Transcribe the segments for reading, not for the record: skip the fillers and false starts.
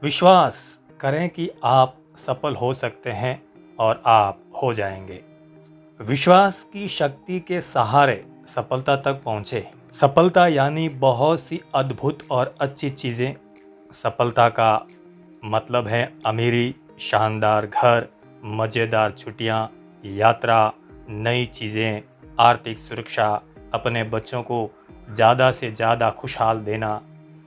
विश्वास करें कि आप सफल हो सकते हैं और आप हो जाएंगे। विश्वास की शक्ति के सहारे सफलता तक पहुंचे। सफलता यानी बहुत सी अद्भुत और अच्छी चीज़ें। सफलता का मतलब है अमीरी, शानदार घर, मज़ेदार छुट्टियां, यात्रा, नई चीज़ें, आर्थिक सुरक्षा, अपने बच्चों को ज़्यादा से ज़्यादा खुशहाल देना।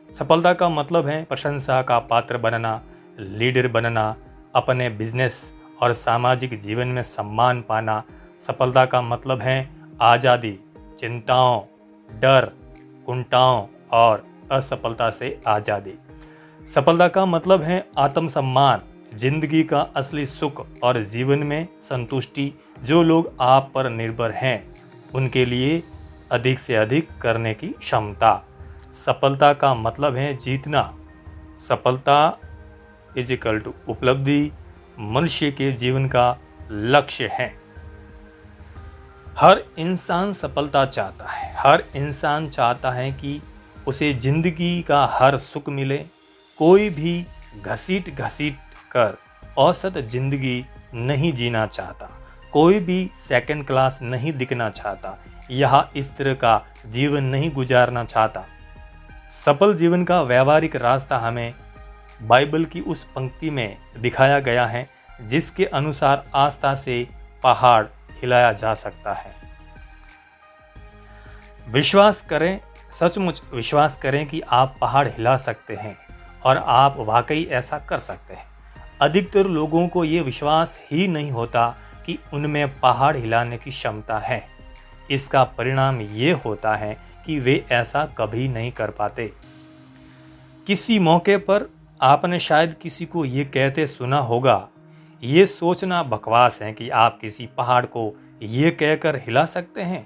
सफलता का मतलब है प्रशंसा का पात्र बनना, लीडर बनना, अपने बिजनेस और सामाजिक जीवन में सम्मान पाना। सफलता का मतलब है आज़ादी, चिंताओं, डर, कुंठाओं और असफलता से आज़ादी। सफलता का मतलब है आत्मसम्मान, जिंदगी का असली सुख और जीवन में संतुष्टि। जो लोग आप पर निर्भर हैं उनके लिए अधिक से अधिक करने की क्षमता। सफलता का मतलब है जीतना। सफलता इज इक्वल टू उपलब्धि, मनुष्य के जीवन का लक्ष्य है। हर इंसान सफलता चाहता है। हर इंसान चाहता है कि उसे जिंदगी का हर सुख मिले। कोई भी घसीट घसीट कर औसत जिंदगी नहीं जीना चाहता। कोई भी सेकंड क्लास नहीं दिखना चाहता। यह इस तरह का जीवन नहीं गुजारना चाहता। सफल जीवन का व्यवहारिक रास्ता हमें बाइबल की उस पंक्ति में दिखाया गया है जिसके अनुसार आस्था से पहाड़ हिलाया जा सकता है। विश्वास करें, सचमुच विश्वास करें कि आप पहाड़ हिला सकते हैं और आप वाकई ऐसा कर सकते हैं। अधिकतर लोगों को ये विश्वास ही नहीं होता कि उनमें पहाड़ हिलाने की क्षमता है। इसका परिणाम ये होता है कि वे ऐसा कभी नहीं कर पाते। किसी मौके पर आपने शायद किसी को ये कहते सुना होगा, ये सोचना बकवास है कि आप किसी पहाड़ को ये कहकर हिला सकते हैं,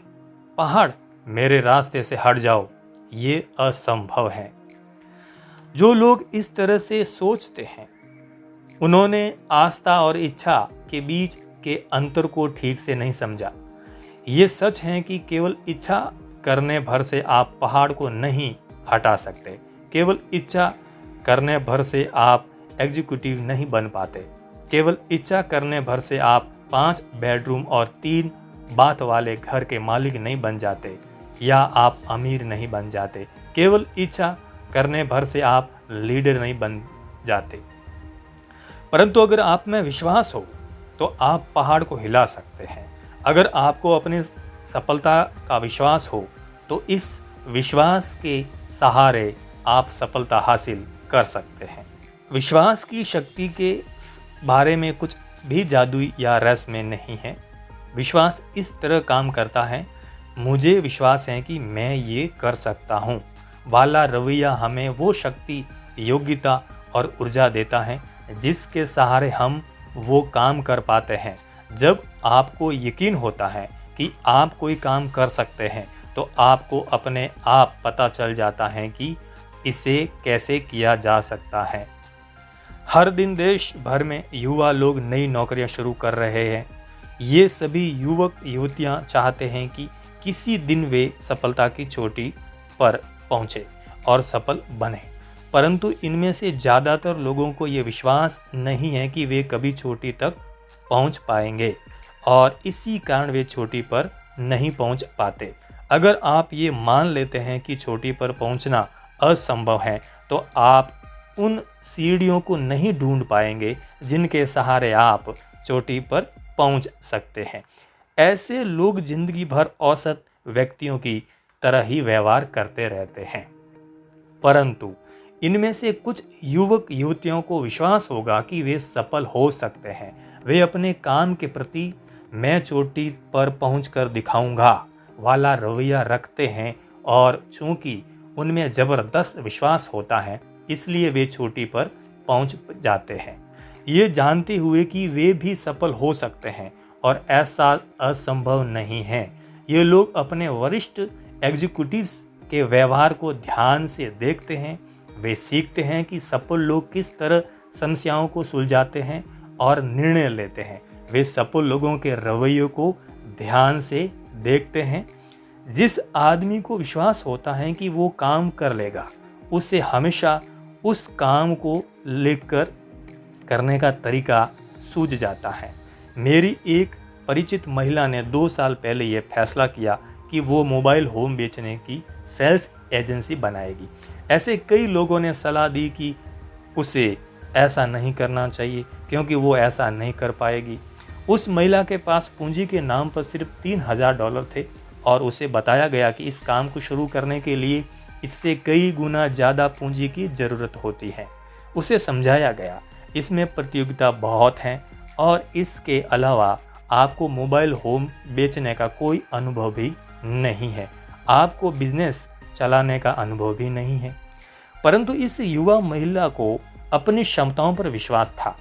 पहाड़ मेरे रास्ते से हट जाओ। ये असंभव है। जो लोग इस तरह से सोचते हैं उन्होंने आस्था और इच्छा के बीच के अंतर को ठीक से नहीं समझा। ये सच है कि केवल इच्छा करने भर से आप पहाड़ को नहीं हटा सकते। केवल इच्छा करने भर से आप एग्जीक्यूटिव नहीं बन पाते। केवल इच्छा करने भर से आप 5 बेडरूम और 3 बाथ वाले घर के मालिक नहीं बन जाते या आप अमीर नहीं बन जाते। केवल इच्छा करने भर से आप लीडर नहीं बन जाते। परंतु अगर आप में विश्वास हो तो आप पहाड़ को हिला सकते हैं। अगर आपको अपनी सफलता का विश्वास हो तो इस विश्वास के सहारे आप सफलता हासिल कर सकते हैं। विश्वास की शक्ति के बारे में कुछ भी जादू या रहस्य नहीं है। विश्वास इस तरह काम करता है, मुझे विश्वास है कि मैं ये कर सकता हूँ वाला रवैया हमें वो शक्ति, योग्यता और ऊर्जा देता है जिसके सहारे हम वो काम कर पाते हैं। जब आपको यकीन होता है कि आप कोई काम कर सकते हैं तो आपको अपने आप पता चल जाता है कि इसे कैसे किया जा सकता है। हर दिन देश भर में युवा लोग नई नौकरियां शुरू कर रहे हैं। ये सभी युवक युवतियां चाहते हैं कि किसी दिन वे सफलता की चोटी पर पहुंचे और सफल बने। परंतु इनमें से ज़्यादातर लोगों को ये विश्वास नहीं है कि वे कभी चोटी तक पहुंच पाएंगे और इसी कारण वे चोटी पर नहीं पहुंच पाते। अगर आप ये मान लेते हैं कि चोटी पर पहुंचना असंभव है तो आप उन सीढ़ियों को नहीं ढूंढ पाएंगे जिनके सहारे आप चोटी पर पहुंच सकते हैं। ऐसे लोग जिंदगी भर औसत व्यक्तियों की तरह ही व्यवहार करते रहते हैं। परंतु इनमें से कुछ युवक युवतियों को विश्वास होगा कि वे सफल हो सकते हैं। वे अपने काम के प्रति मैं चोटी पर पहुंचकर दिखाऊंगा वाला रवैया रखते हैं और चूंकि उनमें जबरदस्त विश्वास होता है इसलिए वे चोटी पर पहुंच जाते हैं, ये जानते हुए कि वे भी सफल हो सकते हैं और ऐसा असंभव नहीं है। ये लोग अपने वरिष्ठ एग्जीक्यूटिव्स के व्यवहार को ध्यान से देखते हैं। वे सीखते हैं कि सफल लोग किस तरह समस्याओं को सुलझाते हैं और निर्णय लेते हैं। वे सफल लोगों के रवैयों को ध्यान से देखते हैं। जिस आदमी को विश्वास होता है कि वो काम कर लेगा, उसे हमेशा उस काम को लेकर करने का तरीका सूझ जाता है। मेरी एक परिचित महिला ने 2 साल पहले यह फैसला किया कि वो मोबाइल होम बेचने की सेल्स एजेंसी बनाएगी। ऐसे कई लोगों ने सलाह दी कि उसे ऐसा नहीं करना चाहिए क्योंकि वो ऐसा नहीं कर पाएगी। उस महिला के पास पूंजी के नाम पर सिर्फ $3000 थे और उसे बताया गया कि इस काम को शुरू करने के लिए इससे कई गुना ज़्यादा पूंजी की ज़रूरत होती है। उसे समझाया गया इसमें प्रतियोगिता बहुत है और इसके अलावा आपको मोबाइल होम बेचने का कोई अनुभव भी नहीं है, आपको बिजनेस चलाने का अनुभव भी नहीं है। परंतु इस युवा महिला को अपनी क्षमताओं पर विश्वास था।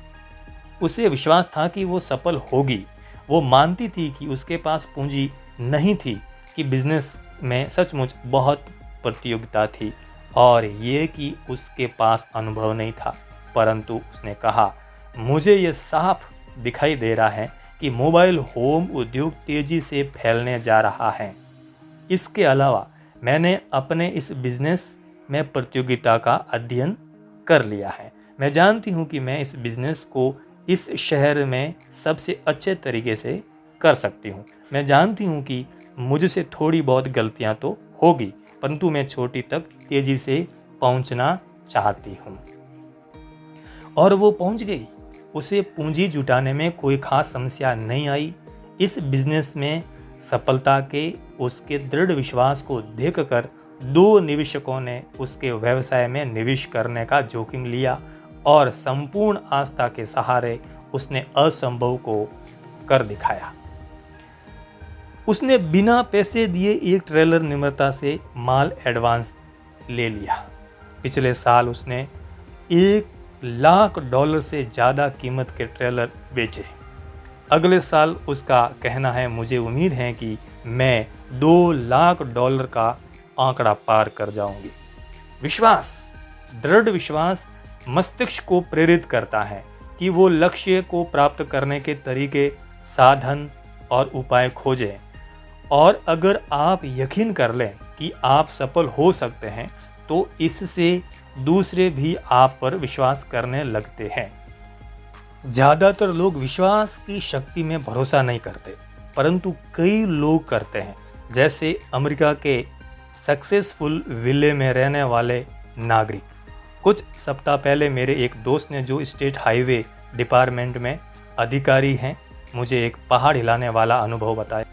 उसे विश्वास था कि वो सफल होगी। वो मानती थी कि उसके पास पूंजी नहीं थी, कि बिजनेस में सचमुच बहुत प्रतियोगिता थी और ये कि उसके पास अनुभव नहीं था। परंतु उसने कहा, मुझे ये साफ दिखाई दे रहा है कि मोबाइल होम उद्योग तेजी से फैलने जा रहा है। इसके अलावा मैंने अपने इस बिजनेस में प्रतियोगिता का अध्ययन कर लिया है। मैं जानती हूँ कि मैं इस बिजनेस को इस शहर में सबसे अच्छे तरीके से कर सकती हूँ। मैं जानती हूँ कि मुझसे थोड़ी बहुत गलतियाँ तो होगी, परंतु मैं छोटी तक तेजी से पहुँचना चाहती हूँ। और वो पहुँच गई। उसे पूंजी जुटाने में कोई खास समस्या नहीं आई। इस बिजनेस में सफलता के उसके दृढ़ विश्वास को देखकर 2 निवेशकों ने उसके व्यवसाय में निवेश करने का जोखिम लिया और संपूर्ण आस्था के सहारे उसने असंभव को कर दिखाया। उसने बिना पैसे दिए एक ट्रेलर निर्माता से माल एडवांस ले लिया। पिछले साल उसने $1,00,000 से ज़्यादा कीमत के ट्रेलर बेचे। अगले साल उसका कहना है, मुझे उम्मीद है कि मैं $2,00,000 का आंकड़ा पार कर जाऊंगी। विश्वास, दृढ़ विश्वास मस्तिष्क को प्रेरित करता है कि वो लक्ष्य को प्राप्त करने के तरीके, साधन और उपाय खोजें। और अगर आप यकीन कर लें कि आप सफल हो सकते हैं तो इससे दूसरे भी आप पर विश्वास करने लगते हैं। ज़्यादातर लोग विश्वास की शक्ति में भरोसा नहीं करते, परंतु कई लोग करते हैं, जैसे अमेरिका के सक्सेसफुल विले में रहने वाले नागरिक। कुछ सप्ताह पहले मेरे एक दोस्त ने, जो स्टेट हाईवे डिपार्टमेंट में अधिकारी हैं, मुझे एक पहाड़ हिलाने वाला अनुभव बताया।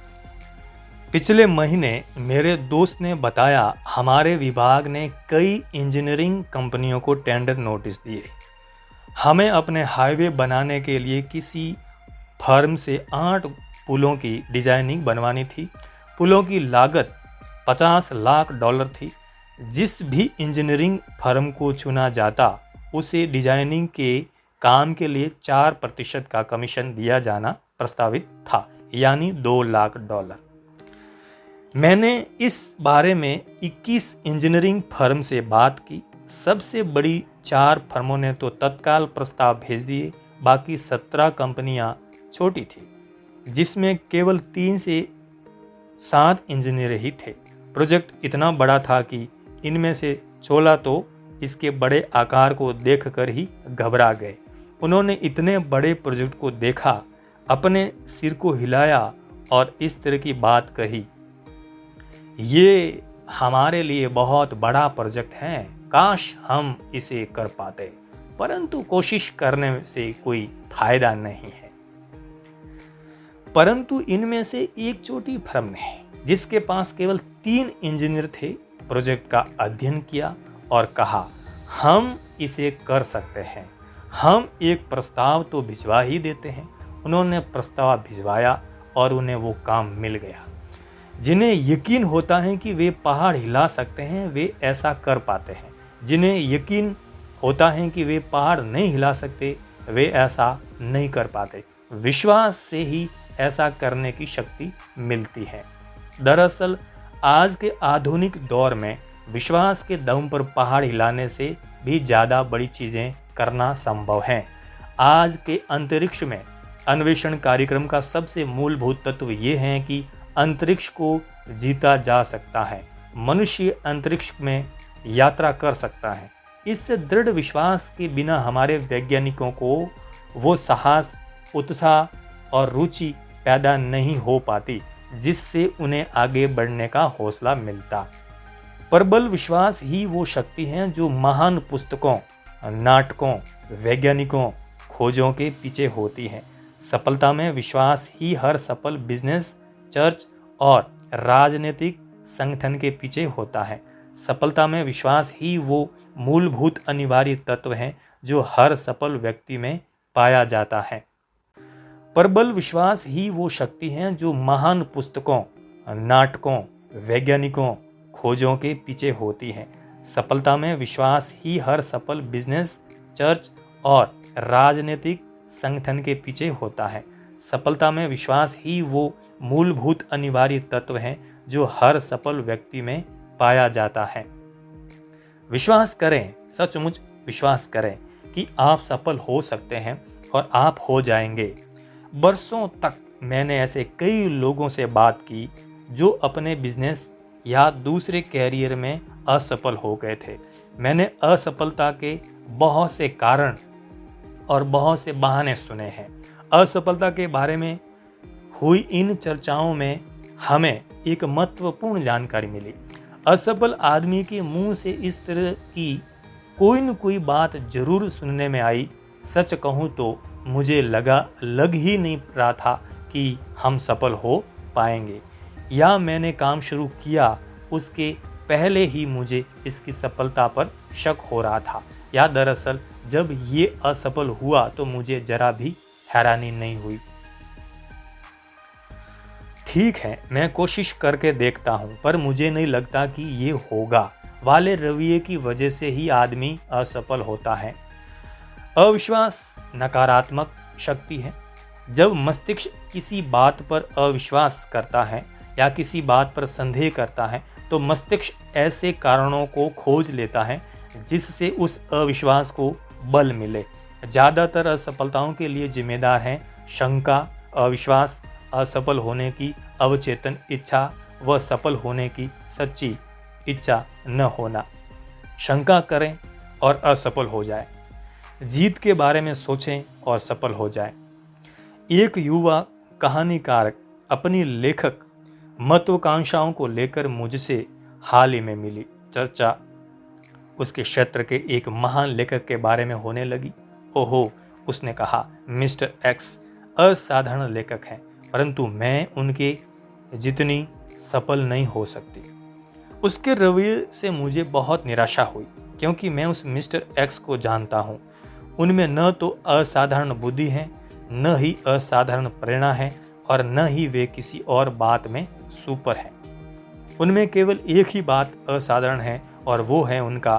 पिछले महीने मेरे दोस्त ने बताया, हमारे विभाग ने कई इंजीनियरिंग कंपनियों को टेंडर नोटिस दिए। हमें अपने हाईवे बनाने के लिए किसी फर्म से 8 पुलों की डिजाइनिंग बनवानी थी। पुलों की लागत $50,00,000 थी। जिस भी इंजीनियरिंग फर्म को चुना जाता उसे डिजाइनिंग के काम के लिए 4% का कमीशन दिया जाना प्रस्तावित था, यानी $2,00,000। मैंने इस बारे में 21 इंजीनियरिंग फर्म से बात की। सबसे बड़ी 4 फर्मों ने तो तत्काल प्रस्ताव भेज दिए। बाकी 17 कंपनियां छोटी थी, जिसमें केवल 3 से 7 इंजीनियर ही थे। प्रोजेक्ट इतना बड़ा था कि इनमें से 16 तो इसके बड़े आकार को देखकर ही घबरा गए। उन्होंने इतने बड़े प्रोजेक्ट को देखा, अपने सिर को हिलाया और इस तरह की बात कही, ये हमारे लिए बहुत बड़ा प्रोजेक्ट है, काश हम इसे कर पाते, परंतु कोशिश करने से कोई फायदा नहीं है। परंतु इनमें से एक छोटी फर्म ने, जिसके पास केवल 3 इंजीनियर थे, प्रोजेक्ट का अध्ययन किया और कहा, हम इसे कर सकते हैं, हम एक प्रस्ताव तो भिजवा ही देते हैं। उन्होंने प्रस्ताव भिजवाया और उन्हें वो काम मिल गया। जिन्हें यकीन होता है कि वे पहाड़ हिला सकते हैं, वे ऐसा कर पाते हैं। जिन्हें यकीन होता है कि वे पहाड़ नहीं हिला सकते, वे ऐसा नहीं कर पाते। विश्वास से ही ऐसा करने की शक्ति मिलती है। दरअसल आज के आधुनिक दौर में विश्वास के दम पर पहाड़ हिलाने से भी ज़्यादा बड़ी चीज़ें करना संभव है। आज के अंतरिक्ष में अन्वेषण कार्यक्रम का सबसे मूलभूत तत्व ये है कि अंतरिक्ष को जीता जा सकता है। मनुष्य अंतरिक्ष में यात्रा कर सकता है। इस दृढ़ विश्वास के बिना हमारे वैज्ञानिकों को वो साहस, उत्साह और रुचि पैदा नहीं हो पाती जिससे उन्हें आगे बढ़ने का हौसला मिलता। प्रबल विश्वास ही वो शक्ति है जो महान पुस्तकों, नाटकों, वैज्ञानिकों, खोजों के पीछे होती है। सफलता में विश्वास ही हर सफल बिजनेस, चर्च और राजनीतिक संगठन के पीछे होता है। सफलता में विश्वास ही वो मूलभूत अनिवार्य तत्व है जो हर सफल व्यक्ति में पाया जाता है। प्रबल विश्वास ही वो शक्ति है जो महान पुस्तकों, नाटकों, वैज्ञानिकों, खोजों के पीछे होती है। सफलता में विश्वास ही हर सफल बिजनेस, चर्च और राजनीतिक संगठन के पीछे होता है। सफलता में विश्वास ही वो मूलभूत अनिवार्य तत्व है जो हर सफल व्यक्ति में पाया जाता है। विश्वास करें, सचमुच विश्वास करें कि आप सफल हो सकते हैं और आप हो जाएंगे। बरसों तक मैंने ऐसे कई लोगों से बात की जो अपने बिजनेस या दूसरे कैरियर में असफल हो गए थे। मैंने असफलता के बहुत से कारण और बहुत से बहाने सुने हैं। असफलता के बारे में हुई इन चर्चाओं में हमें एक महत्वपूर्ण जानकारी मिली। असफल आदमी के मुंह से इस तरह की कोई न कोई बात जरूर सुनने में आई। सच कहूँ तो मुझे लग ही नहीं रहा था कि हम सफल हो पाएंगे, या मैंने काम शुरू किया उसके पहले ही मुझे इसकी सफलता पर शक हो रहा था, या दरअसल जब ये असफल हुआ तो मुझे जरा भी हैरानी नहीं हुई। ठीक है, मैं कोशिश करके देखता हूँ, पर मुझे नहीं लगता कि ये होगा वाले रवैये की वजह से ही आदमी असफल होता है। अविश्वास नकारात्मक शक्ति है। जब मस्तिष्क किसी बात पर अविश्वास करता है या किसी बात पर संदेह करता है तो मस्तिष्क ऐसे कारणों को खोज लेता है जिससे उस अविश्वास को बल मिले। ज़्यादातर असफलताओं के लिए जिम्मेदार हैं शंका, अविश्वास, असफल होने की अवचेतन इच्छा व सफल होने की सच्ची इच्छा न होना। शंका करें और असफल हो जाए, जीत के बारे में सोचें और सफल हो जाए। एक युवा कहानीकार अपनी लेखक महत्वाकांक्षाओं को लेकर मुझसे हाल ही में मिली। चर्चा उसके क्षेत्र के एक महान लेखक के बारे में होने लगी। ओहो, उसने कहा, मिस्टर एक्स असाधारण लेखक हैं, परंतु मैं उनके जितनी सफल नहीं हो सकती। उसके रवैये से मुझे बहुत निराशा हुई क्योंकि मैं उस मिस्टर एक्स को जानता हूँ। उनमें न तो असाधारण बुद्धि है, न ही असाधारण प्रेरणा है और न ही वे किसी और बात में सुपर है। उनमें केवल एक ही बात असाधारण है और वो है उनका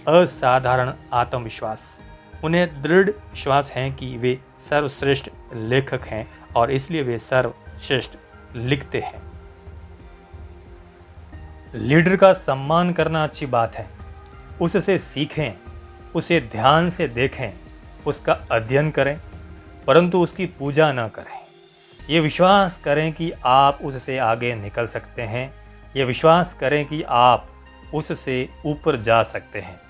असाधारण आत्मविश्वास। उन्हें दृढ़ विश्वास है कि वे सर्वश्रेष्ठ लेखक हैं और इसलिए वे सर्वश्रेष्ठ लिखते हैं। लीडर का सम्मान करना अच्छी बात है। उससे सीखें, उसे ध्यान से देखें, उसका अध्ययन करें, परंतु उसकी पूजा न करें। ये विश्वास करें कि आप उससे आगे निकल सकते हैं। ये विश्वास करें कि आप उससे ऊपर जा सकते हैं।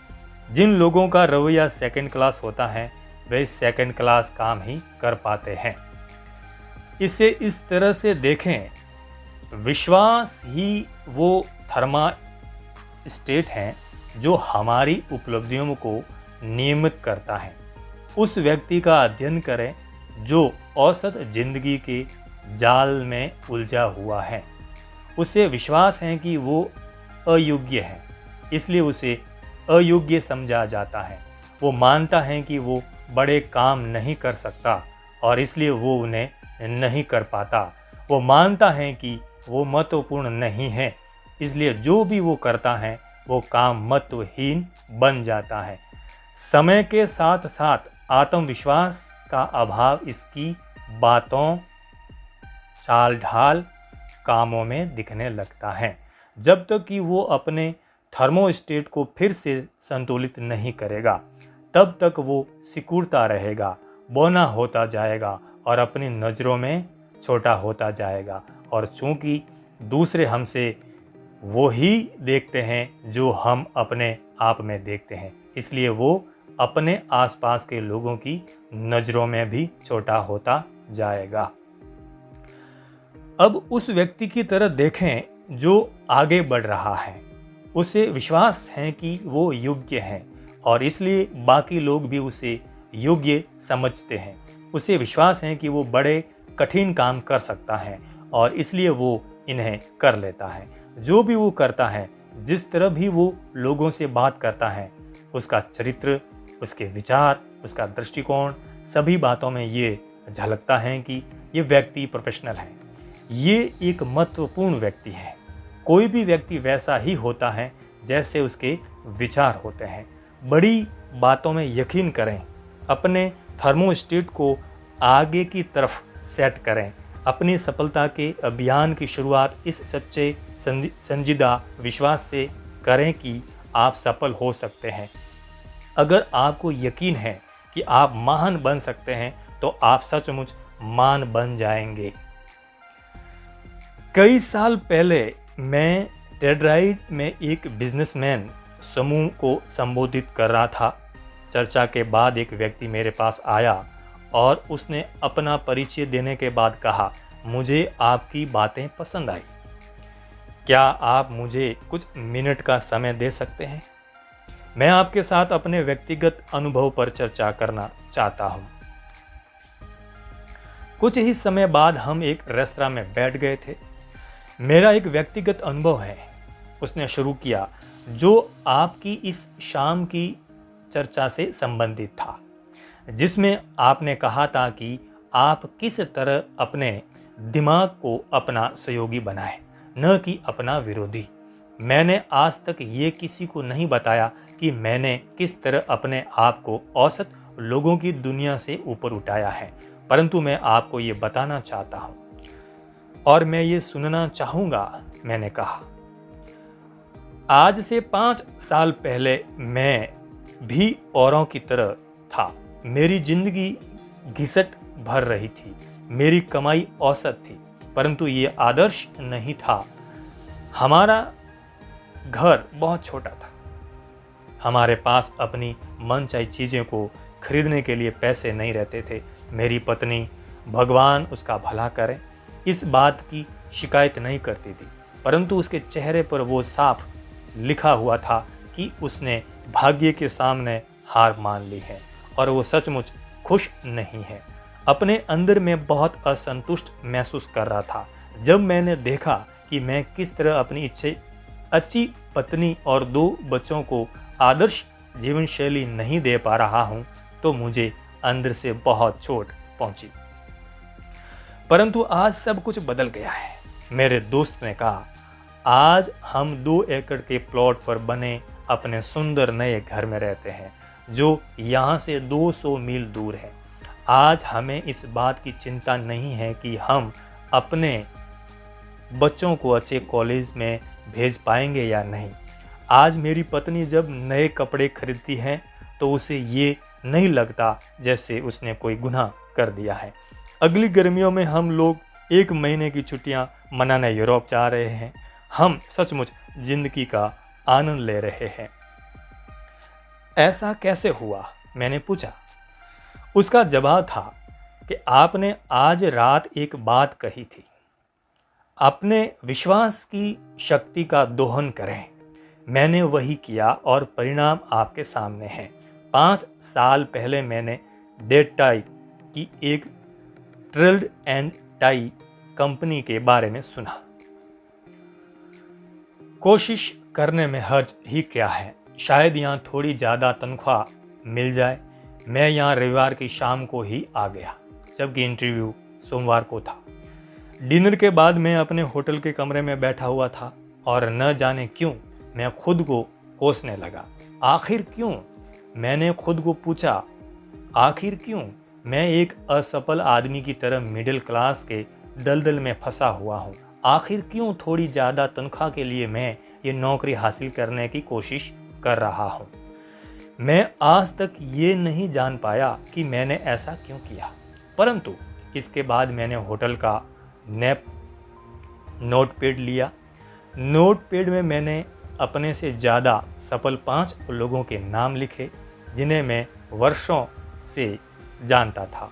जिन लोगों का रवैया सेकंड क्लास होता है वे सेकंड क्लास काम ही कर पाते हैं। इसे इस तरह से देखें, विश्वास ही वो थर्मा स्टेट है जो हमारी उपलब्धियों को नियमित करता है। उस व्यक्ति का अध्ययन करें जो औसत जिंदगी के जाल में उलझा हुआ है। उसे विश्वास है कि वो अयोग्य है, इसलिए उसे अयोग्य समझा जाता है। वो मानता है कि वो बड़े काम नहीं कर सकता और इसलिए वो उन्हें नहीं कर पाता। वो मानता है कि वो महत्वपूर्ण नहीं है, इसलिए जो भी वो करता है वो काम महत्वहीन बन जाता है। समय के साथ साथ आत्मविश्वास का अभाव इसकी बातों, चाल ढाल, कामों में दिखने लगता है। जब तक कि वो अपने थर्मोस्टेट को फिर से संतुलित नहीं करेगा तब तक वो सिकुड़ता रहेगा, बौना होता जाएगा और अपनी नज़रों में छोटा होता जाएगा। और चूंकि दूसरे हमसे वो ही देखते हैं जो हम अपने आप में देखते हैं, इसलिए वो अपने आसपास के लोगों की नज़रों में भी छोटा होता जाएगा। अब उस व्यक्ति की तरह देखें जो आगे बढ़ रहा है। उसे विश्वास है कि वो योग्य है और इसलिए बाकी लोग भी उसे योग्य समझते हैं। उसे विश्वास है कि वो बड़े कठिन काम कर सकता है और इसलिए वो इन्हें कर लेता है। जो भी वो करता है, जिस तरह भी वो लोगों से बात करता है, उसका चरित्र, उसके विचार, उसका दृष्टिकोण, सभी बातों में ये झलकता है कि ये व्यक्ति प्रोफेशनल है। ये एक महत्वपूर्ण व्यक्ति है। कोई भी व्यक्ति वैसा ही होता है जैसे उसके विचार होते हैं। बड़ी बातों में यकीन करें, अपने थर्मोस्टेट को आगे की तरफ सेट करें। अपनी सफलता के अभियान की शुरुआत इस सच्चे संजीदा विश्वास से करें कि आप सफल हो सकते हैं। अगर आपको यकीन है कि आप महान बन सकते हैं तो आप सचमुच महान बन जाएंगे। कई साल पहले मैं टेड्राइड में एक बिजनेसमैन समूह को संबोधित कर रहा था। चर्चा के बाद एक व्यक्ति मेरे पास आया और उसने अपना परिचय देने के बाद कहा, मुझे आपकी बातें पसंद आई। क्या आप मुझे कुछ मिनट का समय दे सकते हैं? मैं आपके साथ अपने व्यक्तिगत अनुभव पर चर्चा करना चाहता हूं। कुछ ही समय बाद हम एक रेस्तरां में बैठ गए थे। मेरा एक व्यक्तिगत अनुभव है, उसने शुरू किया, जो आपकी इस शाम की चर्चा से संबंधित था, जिसमें आपने कहा था कि आप किस तरह अपने दिमाग को अपना सहयोगी बनाएं, न कि अपना विरोधी। मैंने आज तक ये किसी को नहीं बताया कि मैंने किस तरह अपने आप को औसत लोगों की दुनिया से ऊपर उठाया है, परंतु मैं आपको ये बताना चाहता हूँ और मैं ये सुनना चाहूँगा। मैंने कहा, आज से 5 साल पहले मैं भी औरों की तरह था। मेरी जिंदगी घिसट भर रही थी, मेरी कमाई औसत थी, परंतु ये आदर्श नहीं था। हमारा घर बहुत छोटा था, हमारे पास अपनी मनचाही चीज़ों को खरीदने के लिए पैसे नहीं रहते थे। मेरी पत्नी, भगवान उसका भला करे, इस बात की शिकायत नहीं करती थी, परंतु उसके चेहरे पर वो साफ लिखा हुआ था कि उसने भाग्य के सामने हार मान ली है और वो सचमुच खुश नहीं है। अपने अंदर में बहुत असंतुष्ट महसूस कर रहा था। जब मैंने देखा कि मैं किस तरह अपनी अच्छी पत्नी और 2 बच्चों को आदर्श जीवन शैली नहीं दे पा रहा हूं, तो मुझे अंदर से बहुत चोट पहुंची। परंतु आज सब कुछ बदल गया है। मेरे दोस्त ने कहा, आज हम 2 एकड़ के प्लॉट पर बने अपने सुंदर नए घर में रहते हैं, जो यहाँ से 200 मील दूर है। आज हमें इस बात की चिंता नहीं है कि हम अपने बच्चों को अच्छे कॉलेज में भेज पाएंगे या नहीं। आज मेरी पत्नी जब नए कपड़े खरीदती है तो उसे ये नहीं लगता जैसे उसने कोई गुनाह कर दिया है। अगली गर्मियों में हम लोग 1 महीने की छुट्टियां मनाने यूरोप जा रहे हैं। हम सचमुच जिंदगी का आनंद ले रहे हैं। ऐसा कैसे हुआ? मैंने पूछा। उसका जवाब था कि आपने आज रात एक बात कही थी, अपने विश्वास की शक्ति का दोहन करें। मैंने वही किया और परिणाम आपके सामने हैं। 5 साल पहले मैंने डेट टाई की एक ट्रिल्ड एंड टाई कंपनी के बारे में सुना। कोशिश करने में हर्ज ही क्या है, शायद यहाँ थोड़ी ज़्यादा तनख्वाह मिल जाए। मैं यहाँ रविवार की शाम को ही आ गया, जबकि इंटरव्यू सोमवार को था। डिनर के बाद मैं अपने होटल के कमरे में बैठा हुआ था और न जाने क्यों मैं खुद को कोसने लगा। आखिर क्यों? मैंने खुद को पूछा, आखिर क्यों मैं एक असफल आदमी की तरह मिडिल क्लास के दलदल में फंसा हुआ हूँ? आखिर क्यों थोड़ी ज़्यादा तनख्वाह के लिए मैं ये नौकरी हासिल करने की कोशिश कर रहा हूँ? मैं आज तक ये नहीं जान पाया कि मैंने ऐसा क्यों किया, परंतु इसके बाद मैंने होटल का नोटपैड लिया, नोटपैड में मैंने अपने से ज़्यादा सफल 5 लोगों के नाम लिखे जिन्हें मैं वर्षों से जानता था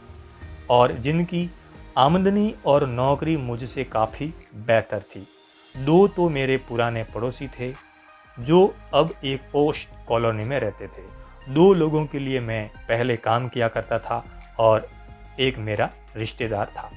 और जिनकी आमदनी और नौकरी मुझसे काफ़ी बेहतर थी। 2 तो मेरे पुराने पड़ोसी थे जो अब एक पोश कॉलोनी में रहते थे। 2 लोगों के लिए मैं पहले काम किया करता था और एक मेरा रिश्तेदार था।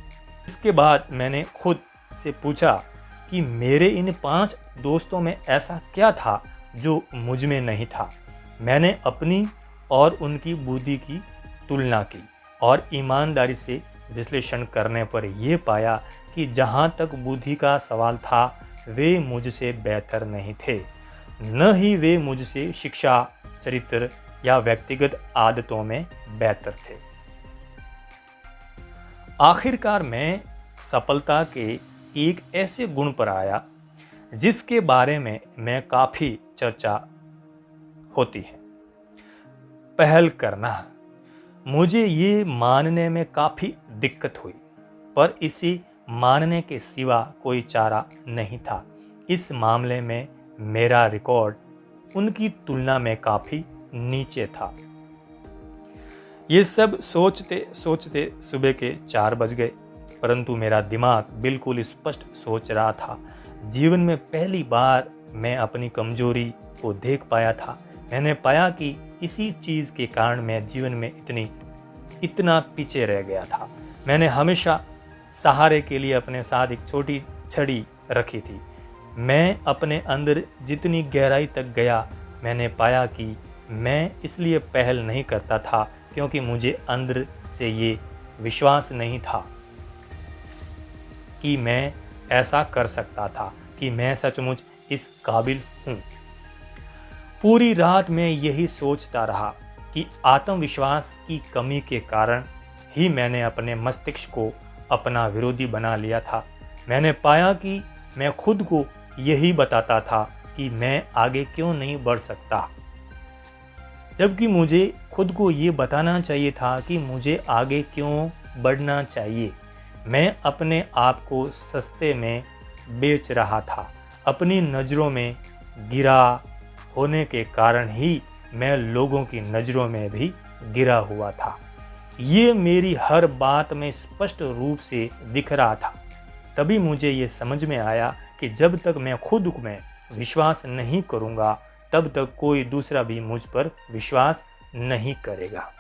इसके बाद मैंने खुद से पूछा कि मेरे इन 5 दोस्तों में ऐसा क्या था जो मुझ में नहीं था। मैंने अपनी और उनकी बुद्धि की तुलना की और ईमानदारी से विश्लेषण करने पर यह पाया कि जहाँ तक बुद्धि का सवाल था वे मुझसे बेहतर नहीं थे, न ही वे मुझसे शिक्षा, चरित्र या व्यक्तिगत आदतों में बेहतर थे। आखिरकार मैं सफलता के एक ऐसे गुण पर आया जिसके बारे में मैं काफ़ी चर्चा होती है, पहल करना। मुझे ये मानने में काफ़ी दिक्कत हुई, पर इसे मानने के सिवा कोई चारा नहीं था। इस मामले में मेरा रिकॉर्ड उनकी तुलना में काफ़ी नीचे था। ये सब सोचते सोचते सुबह के 4 बज गए, परंतु मेरा दिमाग बिल्कुल स्पष्ट सोच रहा था। जीवन में पहली बार मैं अपनी कमजोरी को देख पाया था। मैंने पाया कि इसी चीज़ के कारण मैं जीवन में इतना पीछे रह गया था। मैंने हमेशा सहारे के लिए अपने साथ एक छोटी छड़ी रखी थी। मैं अपने अंदर जितनी गहराई तक गया, मैंने पाया कि मैं इसलिए पहल नहीं करता था क्योंकि मुझे अंदर से ये विश्वास नहीं था कि मैं ऐसा कर सकता था, कि मैं सचमुच इस काबिल हूँ। पूरी रात मैं यही सोचता रहा कि आत्मविश्वास की कमी के कारण ही मैंने अपने मस्तिष्क को अपना विरोधी बना लिया था। मैंने पाया कि मैं खुद को यही बताता था कि मैं आगे क्यों नहीं बढ़ सकता, जबकि मुझे खुद को ये बताना चाहिए था कि मुझे आगे क्यों बढ़ना चाहिए। मैं अपने आप को सस्ते में बेच रहा था। अपनी नज़रों में गिरा होने के कारण ही मैं लोगों की नज़रों में भी गिरा हुआ था। ये मेरी हर बात में स्पष्ट रूप से दिख रहा था। तभी मुझे ये समझ में आया कि जब तक मैं खुद में विश्वास नहीं करूँगा तब तक कोई दूसरा भी मुझ पर विश्वास नहीं करेगा।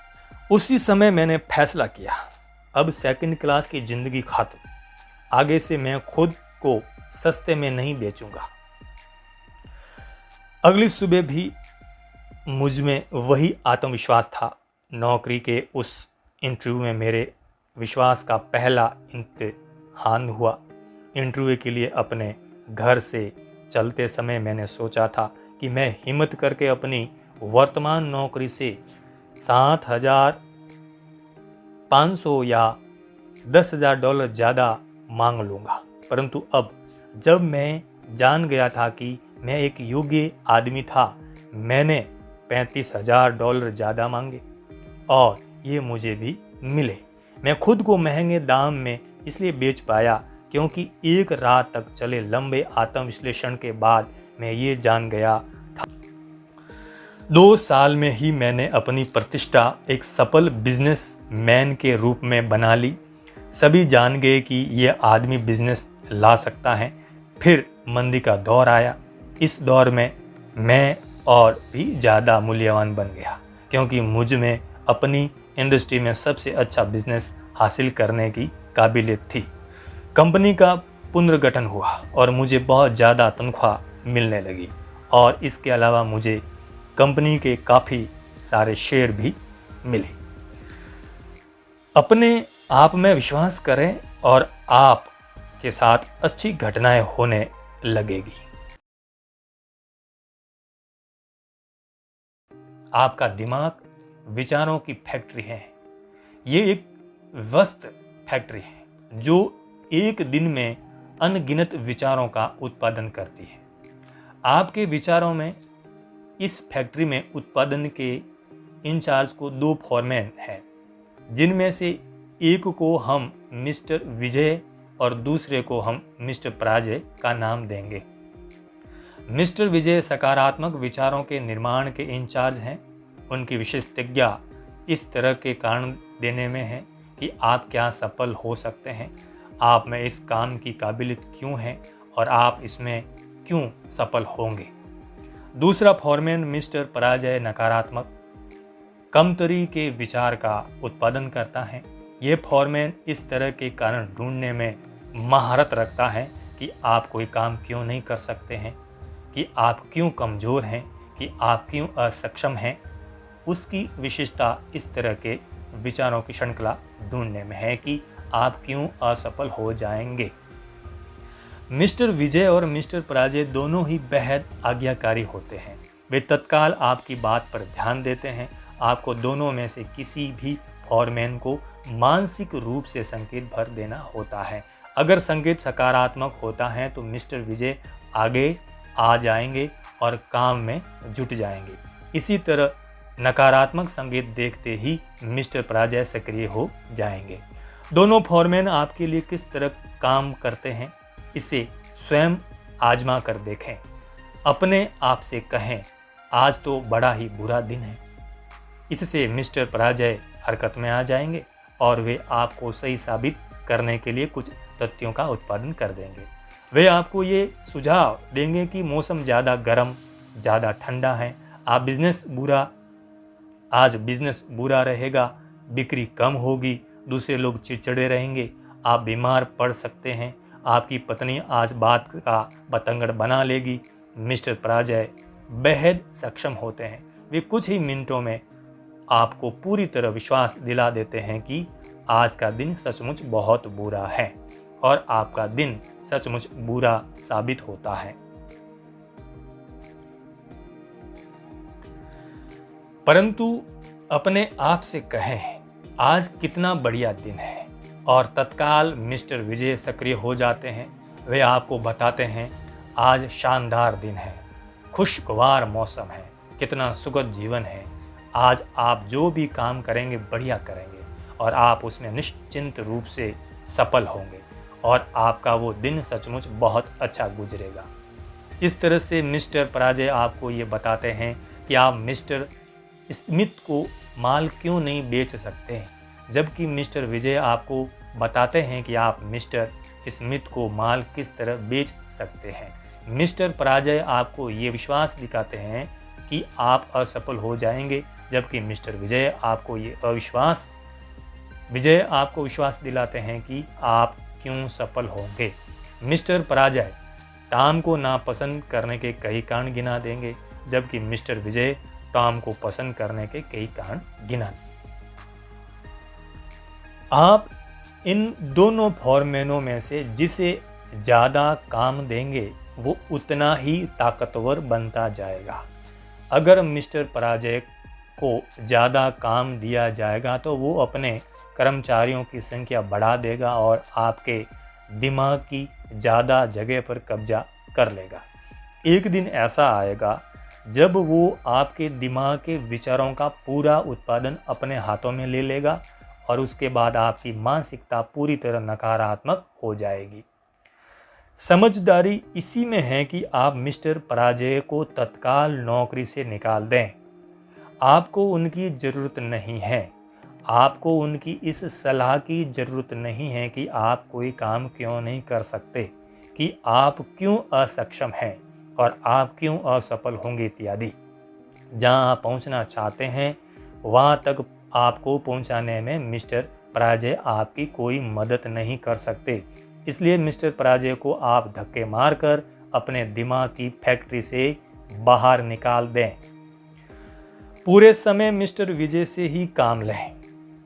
उसी समय मैंने फैसला किया, अब सेकंड क्लास की ज़िंदगी खत्म। आगे से मैं खुद को सस्ते में नहीं बेचूंगा। अगली सुबह भी मुझ में वही आत्मविश्वास था। नौकरी के उस इंटरव्यू में मेरे विश्वास का पहला इम्तिहान हुआ। इंटरव्यू के लिए अपने घर से चलते समय मैंने सोचा था कि मैं हिम्मत करके अपनी वर्तमान नौकरी से $7,500 या $10,000 ज़्यादा मांग लूँगा। परंतु अब जब मैं जान गया था कि मैं एक योग्य आदमी था, मैंने $35,000 ज़्यादा मांगे और ये मुझे भी मिले। मैं खुद को महंगे दाम में इसलिए बेच पाया क्योंकि एक रात तक चले लंबे आत्मविश्लेषण के बाद मैं ये जान गया था। 2 साल में ही मैंने अपनी प्रतिष्ठा एक सफल बिजनेसमैन के रूप में बना ली। सभी जान गए कि यह आदमी बिजनेस ला सकता है। फिर मंदी का दौर आया। इस दौर में मैं और भी ज़्यादा मूल्यवान बन गया क्योंकि मुझ में अपनी इंडस्ट्री में सबसे अच्छा बिजनेस हासिल करने की काबिलियत थी। कंपनी का पुनर्गठन हुआ और मुझे बहुत ज़्यादा तनख्वाह मिलने लगी और इसके अलावा मुझे कंपनी के काफ़ी सारे शेयर भी मिले। अपने आप में विश्वास करें और आप के साथ अच्छी घटनाएं होने लगेगी। आपका दिमाग विचारों की फैक्ट्री है। ये एक व्यस्त फैक्ट्री है जो एक दिन में अनगिनत विचारों का उत्पादन करती है। आपके विचारों में इस फैक्ट्री में उत्पादन के इंचार्ज को 2 फॉरमैन हैं, जिनमें से एक को हम मिस्टर विजय और दूसरे को हम मिस्टर पराजय का नाम देंगे। मिस्टर विजय सकारात्मक विचारों के निर्माण के इंचार्ज हैं। उनकी विशेषज्ञता इस तरह के कारण देने में है कि आप क्या सफल हो सकते हैं, आप में इस काम की काबिलियत क्यों है और आप इसमें क्यों सफल होंगे। दूसरा फॉरमैन मिस्टर पराजय नकारात्मक कमतरी के विचार का उत्पादन करता है। ये फॉरमैन इस तरह के कारण ढूंढने में महारत रखता है कि आप कोई काम क्यों नहीं कर सकते हैं, कि आप क्यों कमज़ोर हैं, कि आप क्यों असक्षम हैं। उसकी विशेषता इस तरह के विचारों की श्रृंखला ढूंढने में है कि आप क्यों असफल हो जाएंगे। मिस्टर विजय और मिस्टर पराजय दोनों ही बेहद आज्ञाकारी होते हैं। वे तत्काल आपकी बात पर ध्यान देते हैं। आपको दोनों में से किसी भी फॉरमैन को मानसिक रूप से संकेत भर देना होता है। अगर संकेत सकारात्मक होता है तो मिस्टर विजय आगे आ जाएंगे और काम में जुट जाएंगे। इसी तरह नकारात्मक संकेत देखते ही मिस्टर पराजय सक्रिय हो जाएंगे। दोनों फॉरमैन आपके लिए किस तरह काम करते हैं, इसे स्वयं आजमा कर देखें। अपने आप से कहें, आज तो बड़ा ही बुरा दिन है। इससे मिस्टर पराजय हरकत में आ जाएंगे और वे आपको सही साबित करने के लिए कुछ तथ्यों का उत्पादन कर देंगे। वे आपको ये सुझाव देंगे कि मौसम ज़्यादा गर्म, ज़्यादा ठंडा है, आज बिजनेस बुरा रहेगा, बिक्री कम होगी, दूसरे लोग चिड़चिड़े रहेंगे, आप बीमार पड़ सकते हैं, आपकी पत्नी आज बात का बतंगड़ बना लेगी। मिस्टर पराजय बेहद सक्षम होते हैं। वे कुछ ही मिनटों में आपको पूरी तरह विश्वास दिला देते हैं कि आज का दिन सचमुच बहुत बुरा है और आपका दिन सचमुच बुरा साबित होता है। परंतु अपने आप से कहें, आज कितना बढ़िया दिन है, और तत्काल मिस्टर विजय सक्रिय हो जाते हैं। वे आपको बताते हैं, आज शानदार दिन है, खुशगवार मौसम है, कितना सुखद जीवन है, आज आप जो भी काम करेंगे बढ़िया करेंगे और आप उसमें निश्चिंत रूप से सफल होंगे और आपका वो दिन सचमुच बहुत अच्छा गुजरेगा। इस तरह से मिस्टर पराजय आपको ये बताते हैं कि आप मिस्टर स्मिथ को माल क्यों नहीं बेच सकते हैं, जबकि मिस्टर विजय आपको बताते हैं कि आप मिस्टर स्मिथ को माल किस तरह बेच सकते हैं। मिस्टर पराजय आपको ये विश्वास दिखाते हैं कि आप असफल हो जाएंगे, जबकि मिस्टर विजय आपको विश्वास दिलाते हैं कि आप क्यों सफल होंगे। मिस्टर पराजय टॉम को नापसंद करने के कई कारण गिना देंगे, जबकि मिस्टर विजय टॉम को पसंद करने के कई कारण गिना देंगे। आप इन दोनों फॉरमैनों में से जिसे ज़्यादा काम देंगे वो उतना ही ताकतवर बनता जाएगा। अगर मिस्टर पराजय को ज़्यादा काम दिया जाएगा तो वो अपने कर्मचारियों की संख्या बढ़ा देगा और आपके दिमाग की ज़्यादा जगह पर कब्जा कर लेगा। एक दिन ऐसा आएगा जब वो आपके दिमाग के विचारों का पूरा उत्पादन अपने हाथों में ले लेगा और उसके बाद आपकी मानसिकता पूरी तरह नकारात्मक हो जाएगी। समझदारी इसी में है कि आप मिस्टर पराजय को तत्काल नौकरी से निकाल दें। आपको उनकी ज़रूरत नहीं है। आपको उनकी इस सलाह की ज़रूरत नहीं है कि आप कोई काम क्यों नहीं कर सकते, कि आप क्यों असक्षम हैं और आप क्यों असफल होंगे इत्यादि। जहां आप पहुंचना चाहते हैं वहां तक आपको पहुंचाने में मिस्टर पराजय आपकी कोई मदद नहीं कर सकते। इसलिए मिस्टर पराजय को आप धक्के मारकर अपने दिमाग की फैक्ट्री से बाहर निकाल दें। पूरे समय मिस्टर विजय से ही काम लें।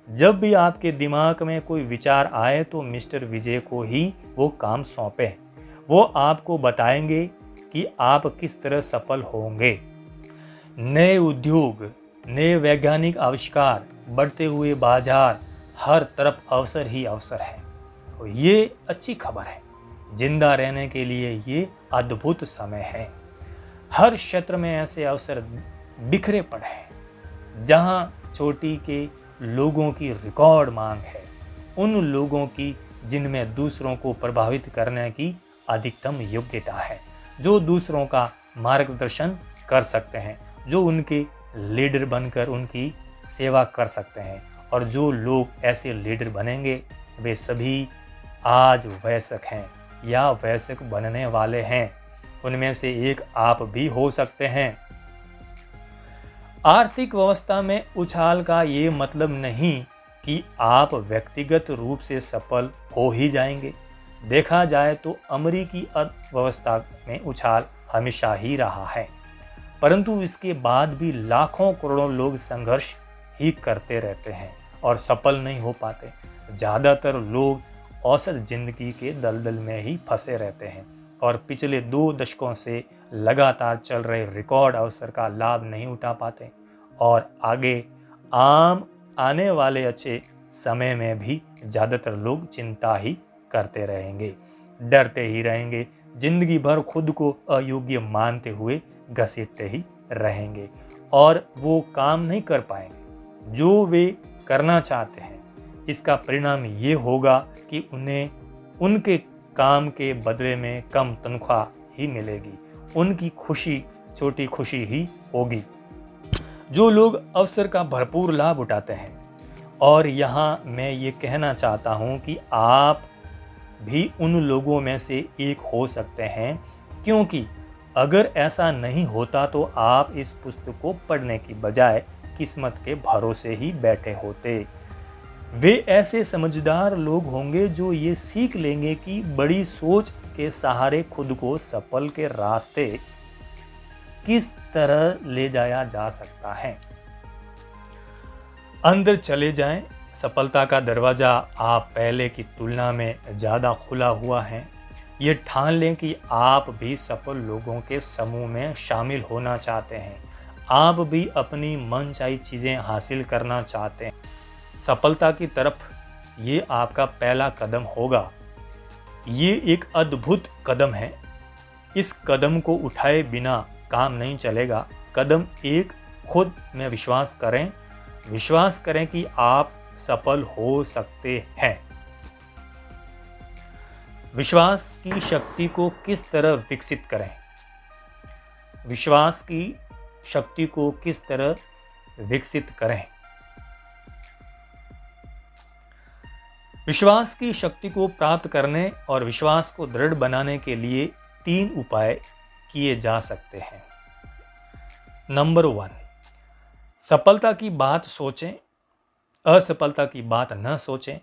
जब भी आपके दिमाग में कोई विचार आए तो मिस्टर विजय को ही वो काम सौंपें। वो आपको बताएंगे कि आप किस तरह सफल होंगे। नए उद्योग, नए वैज्ञानिक आविष्कार, बढ़ते हुए बाजार, हर तरफ अवसर ही अवसर है। तो ये अच्छी खबर है। जिंदा रहने के लिए ये अद्भुत समय है। हर क्षेत्र में ऐसे अवसर बिखरे पड़े हैं। जहां चोटी के लोगों की रिकॉर्ड मांग है, उन लोगों की जिनमें दूसरों को प्रभावित करने की अधिकतम योग्यता है, जो दूसरों का मार्गदर्शन कर सकते हैं, जो उनके लीडर बनकर उनकी सेवा कर सकते हैं। और जो लोग ऐसे लीडर बनेंगे वे सभी आज वयस्क हैं या वयस्क बनने वाले हैं। उनमें से एक आप भी हो सकते हैं। आर्थिक व्यवस्था में उछाल का ये मतलब नहीं कि आप व्यक्तिगत रूप से सफल हो ही जाएंगे। देखा जाए तो अमेरिकी अर्थव्यवस्था में उछाल हमेशा ही रहा है, परंतु इसके बाद भी लाखों करोड़ों लोग संघर्ष ही करते रहते हैं और सफल नहीं हो पाते। ज़्यादातर लोग औसत जिंदगी के दलदल में ही फंसे रहते हैं और पिछले 2 दशकों से लगातार चल रहे रिकॉर्ड अवसर का लाभ नहीं उठा पाते और आगे आने वाले अच्छे समय में भी ज़्यादातर लोग चिंता ही करते रहेंगे, डरते ही रहेंगे, जिंदगी भर खुद को अयोग्य मानते हुए घसीटते ही रहेंगे और वो काम नहीं कर पाएंगे जो वे करना चाहते हैं। इसका परिणाम ये होगा कि उन्हें उनके काम के बदले में कम तनख्वाह ही मिलेगी, उनकी खुशी छोटी खुशी ही होगी। जो लोग अवसर का भरपूर लाभ उठाते हैं, और यहाँ मैं ये कहना चाहता हूँ कि आप भी उन लोगों में से एक हो सकते हैं, क्योंकि अगर ऐसा नहीं होता तो आप इस पुस्तक को पढ़ने की बजाय किस्मत के भरोसे ही बैठे होते। वे ऐसे समझदार लोग होंगे जो ये सीख लेंगे कि बड़ी सोच के सहारे खुद को सफल के रास्ते किस तरह ले जाया जा सकता है। अंदर चले जाएं, सफलता का दरवाजा आप पहले की तुलना में ज़्यादा खुला हुआ है। ये ठान लें कि आप भी सफल लोगों के समूह में शामिल होना चाहते हैं, आप भी अपनी मनचाही चीज़ें हासिल करना चाहते हैं। सफलता की तरफ ये आपका पहला कदम होगा। ये एक अद्भुत कदम है। इस कदम को उठाए बिना काम नहीं चलेगा। कदम 1, खुद में विश्वास करें। विश्वास करें कि आप सफल हो सकते हैं। विश्वास की शक्ति को किस तरह विकसित करें? विश्वास की शक्ति को किस तरह विकसित करें? विश्वास की शक्ति को प्राप्त करने और विश्वास को दृढ़ बनाने के लिए 3 उपाय किए जा सकते हैं। नंबर 1, सफलता की बात सोचें, असफलता की बात न सोचें।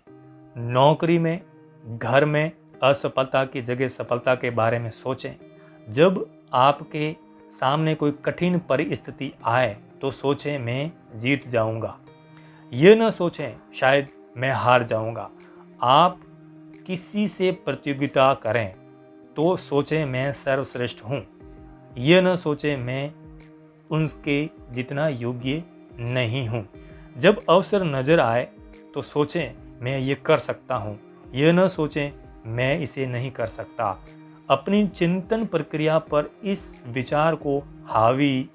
नौकरी में, घर में असफलता की जगह सफलता के बारे में सोचें। जब आपके सामने कोई कठिन परिस्थिति आए तो सोचें मैं जीत जाऊंगा। ये न सोचें शायद मैं हार जाऊंगा। आप किसी से प्रतियोगिता करें तो सोचें मैं सर्वश्रेष्ठ हूँ। ये न सोचें मैं उनके जितना योग्य नहीं हूँ। जब अवसर नजर आए तो सोचें मैं ये कर सकता हूँ। ये न सोचें मैं इसे नहीं कर सकता। अपनी चिंतन प्रक्रिया पर इस विचार को हावी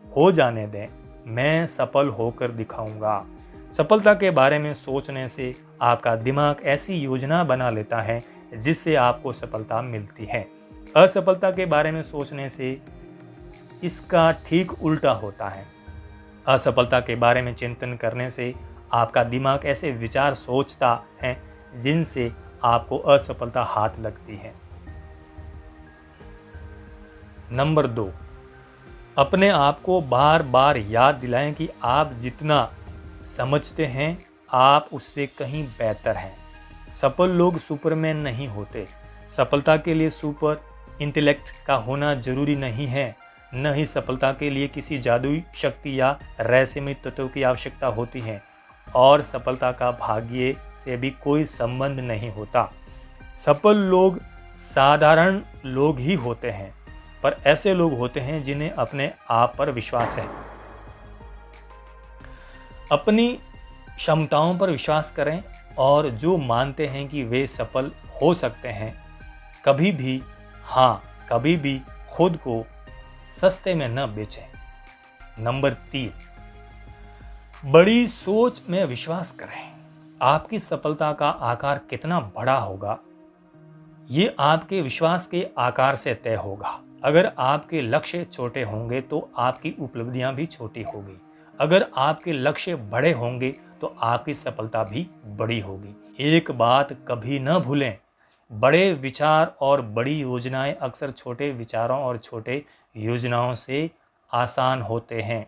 हो जाने दें, मैं सफल होकर दिखाऊंगा। सफलता के बारे में सोचने से आपका दिमाग ऐसी योजना बना लेता है जिससे आपको सफलता मिलती है। असफलता के बारे में सोचने से इसका ठीक उल्टा होता है। असफलता के बारे में चिंतन करने से आपका दिमाग ऐसे विचार सोचता है जिनसे आपको असफलता हाथ लगती है। नंबर 2, अपने आप को बार बार याद दिलाएं कि आप जितना समझते हैं आप उससे कहीं बेहतर हैं। सफल लोग सुपरमैन नहीं होते। सफलता के लिए सुपर इंटेलेक्ट का होना जरूरी नहीं है, न ही सफलता के लिए किसी जादुई शक्ति या रहस्यमय तत्व की आवश्यकता होती है, और सफलता का भाग्य से भी कोई संबंध नहीं होता। सफल लोग साधारण लोग ही होते हैं, पर ऐसे लोग होते हैं जिन्हें अपने आप पर विश्वास है। अपनी क्षमताओं पर विश्वास करें और जो मानते हैं कि वे सफल हो सकते हैं, कभी भी खुद को सस्ते में न बेचें। नंबर 3, बड़ी सोच में विश्वास करें। आपकी सफलता का आकार कितना बड़ा होगा ये आपके विश्वास के आकार से तय होगा। अगर आपके लक्ष्य छोटे होंगे तो आपकी उपलब्धियां भी छोटी होगी। अगर आपके लक्ष्य बड़े होंगे तो आपकी सफलता भी बड़ी होगी। एक बात कभी न भूलें, बड़े विचार और बड़ी योजनाएं अक्सर छोटे विचारों और छोटे योजनाओं से आसान होते हैं।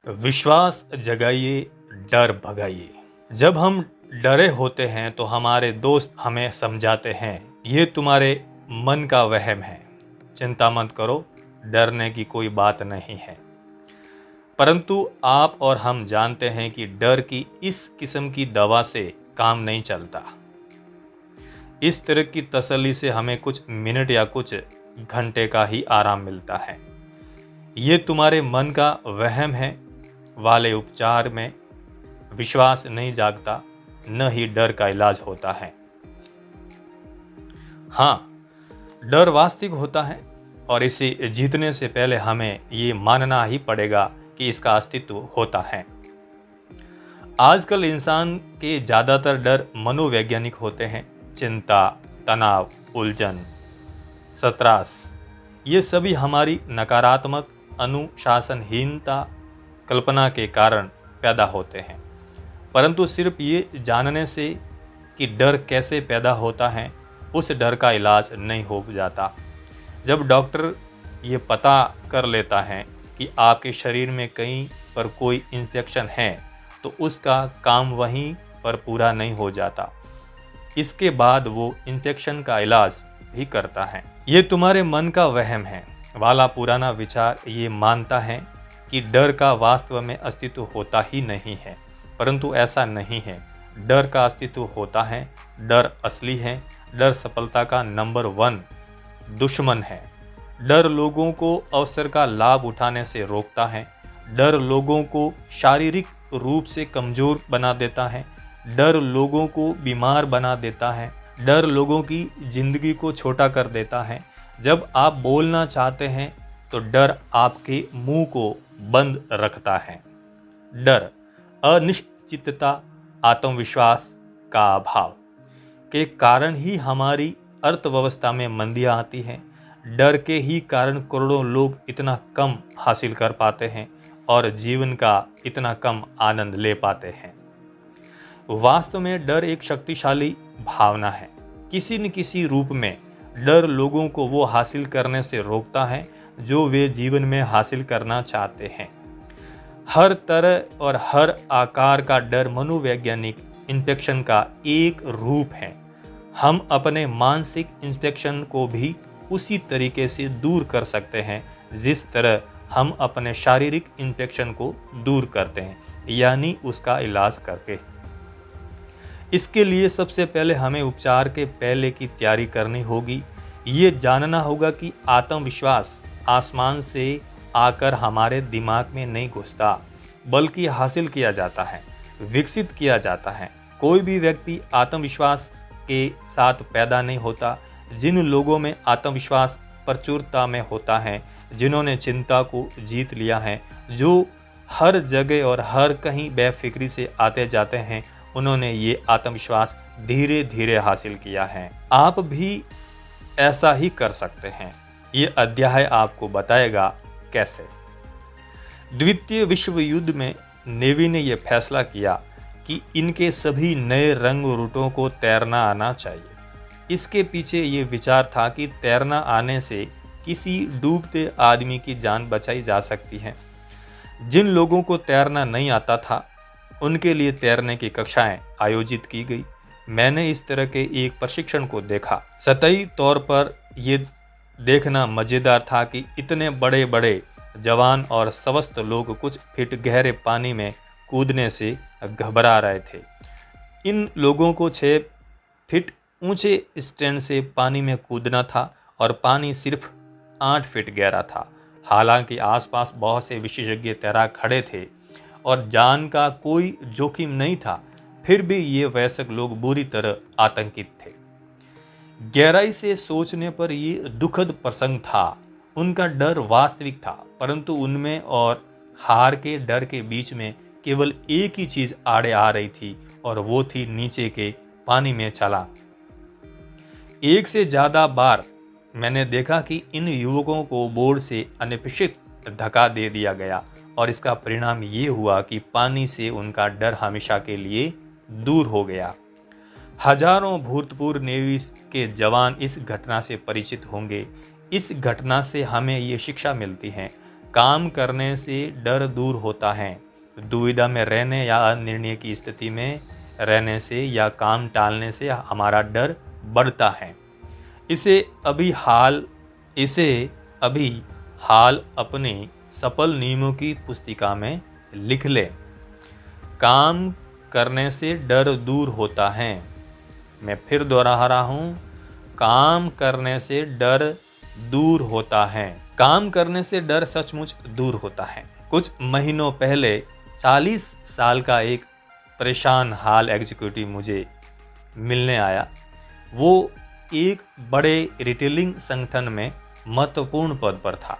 विश्वास जगाइए, डर भगाइए। जब हम डरे होते हैं तो हमारे दोस्त हमें समझाते हैं, ये तुम्हारे मन का वहम है, चिंता मत करो, डरने की कोई बात नहीं है। परंतु आप और हम जानते हैं कि डर की इस किस्म की दवा से काम नहीं चलता। इस तरह की तसल्ली से हमें कुछ मिनट या कुछ घंटे का ही आराम मिलता है। ये तुम्हारे मन का वहम है वाले उपचार में विश्वास नहीं जागता, न ही डर का इलाज होता है। हाँ, डर वास्तविक होता है और इसे जीतने से पहले हमें ये मानना ही पड़ेगा कि इसका अस्तित्व होता है। आजकल इंसान के ज़्यादातर डर मनोवैज्ञानिक होते हैं। चिंता, तनाव, उलझन, सत्रास, ये सभी हमारी नकारात्मक अनुशासनहीनता कल्पना के कारण पैदा होते हैं। परंतु सिर्फ ये जानने से कि डर कैसे पैदा होता है, उस डर का इलाज नहीं हो जाता। जब डॉक्टर ये पता कर लेता है कि आपके शरीर में कहीं पर कोई इन्फेक्शन है, तो उसका काम वहीं पर पूरा नहीं हो जाता। इसके बाद वो इन्फेक्शन का इलाज भी करता है। ये तुम्हारे मन का वहम है वाला पुराना विचार ये मानता है कि डर का वास्तव में अस्तित्व होता ही नहीं है, परंतु ऐसा नहीं है। डर का अस्तित्व होता है, डर असली है। डर सफलता का नंबर 1 दुश्मन है। डर लोगों को अवसर का लाभ उठाने से रोकता है। डर लोगों को शारीरिक रूप से कमजोर बना देता है। डर लोगों को बीमार बना देता है। डर लोगों की जिंदगी को छोटा कर देता है। जब आप बोलना चाहते हैं तो डर आपके मुंह को बंद रखता है। डर, अनिश्चितता, आत्मविश्वास का अभाव के कारण ही हमारी अर्थव्यवस्था में मंदियां आती हैं। डर के ही कारण करोड़ों लोग इतना कम हासिल कर पाते हैं और जीवन का इतना कम आनंद ले पाते हैं। वास्तव में डर एक शक्तिशाली भावना है। किसी न किसी रूप में डर लोगों को वो हासिल करने से रोकता है जो वे जीवन में हासिल करना चाहते हैं। हर तरह और हर आकार का डर मनोवैज्ञानिक इन्फेक्शन का एक रूप है। हम अपने मानसिक इन्फेक्शन को भी उसी तरीके से दूर कर सकते हैं जिस तरह हम अपने शारीरिक इन्फेक्शन को दूर करते हैं, यानी उसका इलाज करके। इसके लिए सबसे पहले हमें उपचार के पहले की तैयारी करनी होगी। ये जानना होगा कि आत्मविश्वास आसमान से आकर हमारे दिमाग में नहीं घुसता, बल्कि हासिल किया जाता है, विकसित किया जाता है। कोई भी व्यक्ति आत्मविश्वास के साथ पैदा नहीं होता। जिन लोगों में आत्मविश्वास प्रचुरता में होता है, जिन्होंने चिंता को जीत लिया है, जो हर जगह और हर कहीं बेफिक्री से आते जाते हैं, उन्होंने ये आत्मविश्वास धीरे धीरे हासिल किया है। आप भी ऐसा ही कर सकते हैं। ये अध्याय आपको बताएगा कैसे। द्वितीय विश्व युद्ध में नेवी ने यह फैसला किया कि इनके सभी नए रंग रूटों को तैरना आना चाहिए। इसके पीछे ये विचार था कि तैरना आने से किसी डूबते आदमी की जान बचाई जा सकती है। जिन लोगों को तैरना नहीं आता था, उनके लिए तैरने की कक्षाएं आयोजित की गई। मैंने इस तरह के एक प्रशिक्षण को देखा। सतही तौर पर ये देखना मज़ेदार था कि इतने बड़े बड़े जवान और स्वस्थ लोग कुछ फीट गहरे पानी में कूदने से घबरा रहे थे। इन लोगों को 6 फीट ऊंचे स्टैंड से पानी में कूदना था और पानी सिर्फ 8 फीट गहरा था। हालांकि आसपास बहुत से विशेषज्ञ तैराक खड़े थे और जान का कोई जोखिम नहीं था, फिर भी ये वयस्क लोग बुरी तरह आतंकित थे। गहराई से सोचने पर ये दुखद प्रसंग था। उनका डर वास्तविक था, परंतु उनमें और हार के डर के बीच में केवल एक ही चीज आड़े आ रही थी, और वो थी नीचे के पानी में छलांग। एक से ज्यादा बार मैंने देखा कि इन युवकों को बोर्ड से अनपेक्षित धक्का दे दिया गया और इसका परिणाम ये हुआ कि पानी से उनका डर हमेशा के लिए दूर हो गया। हजारों भूतपूर्व नेवी के जवान इस घटना से परिचित होंगे। इस घटना से हमें ये शिक्षा मिलती है, काम करने से डर दूर होता है। दुविधा में रहने या अनिर्णय की स्थिति में रहने से या काम टालने से हमारा डर बढ़ता है। इसे अभी हाल अपने सफल नियमों की पुस्तिका में लिख ले। काम करने से डर दूर होता है। मैं फिर दोहरा रहा हूं, काम करने से डर दूर होता है। काम करने से डर सचमुच दूर होता है। कुछ महीनों पहले 40 साल का एक परेशान हाल एग्जीक्यूटिव मुझे मिलने आया। वो एक बड़े रिटेलिंग संगठन में महत्वपूर्ण पद पर था।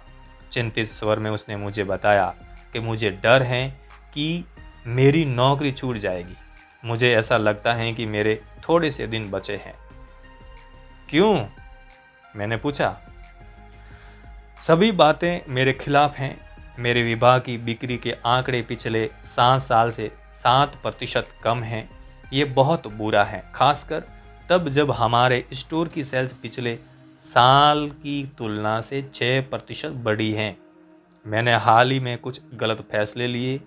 चिंतित स्वर में उसने मुझे बताया कि मुझे डर है कि मेरी नौकरी छूट जाएगी। मुझे ऐसा लगता है कि मेरे थोड़े से दिन बचे हैं। क्यों? मैंने पूछा। सभी बातें मेरे खिलाफ हैं। मेरे विभाग की बिक्री के आंकड़े पिछले 7 साल से 7% कम हैं। ये बहुत बुरा है, खासकर तब जब हमारे स्टोर की सेल्स पिछले साल की तुलना से 6% बढ़ी हैं। मैंने हाल ही में कुछ गलत फैसले लिए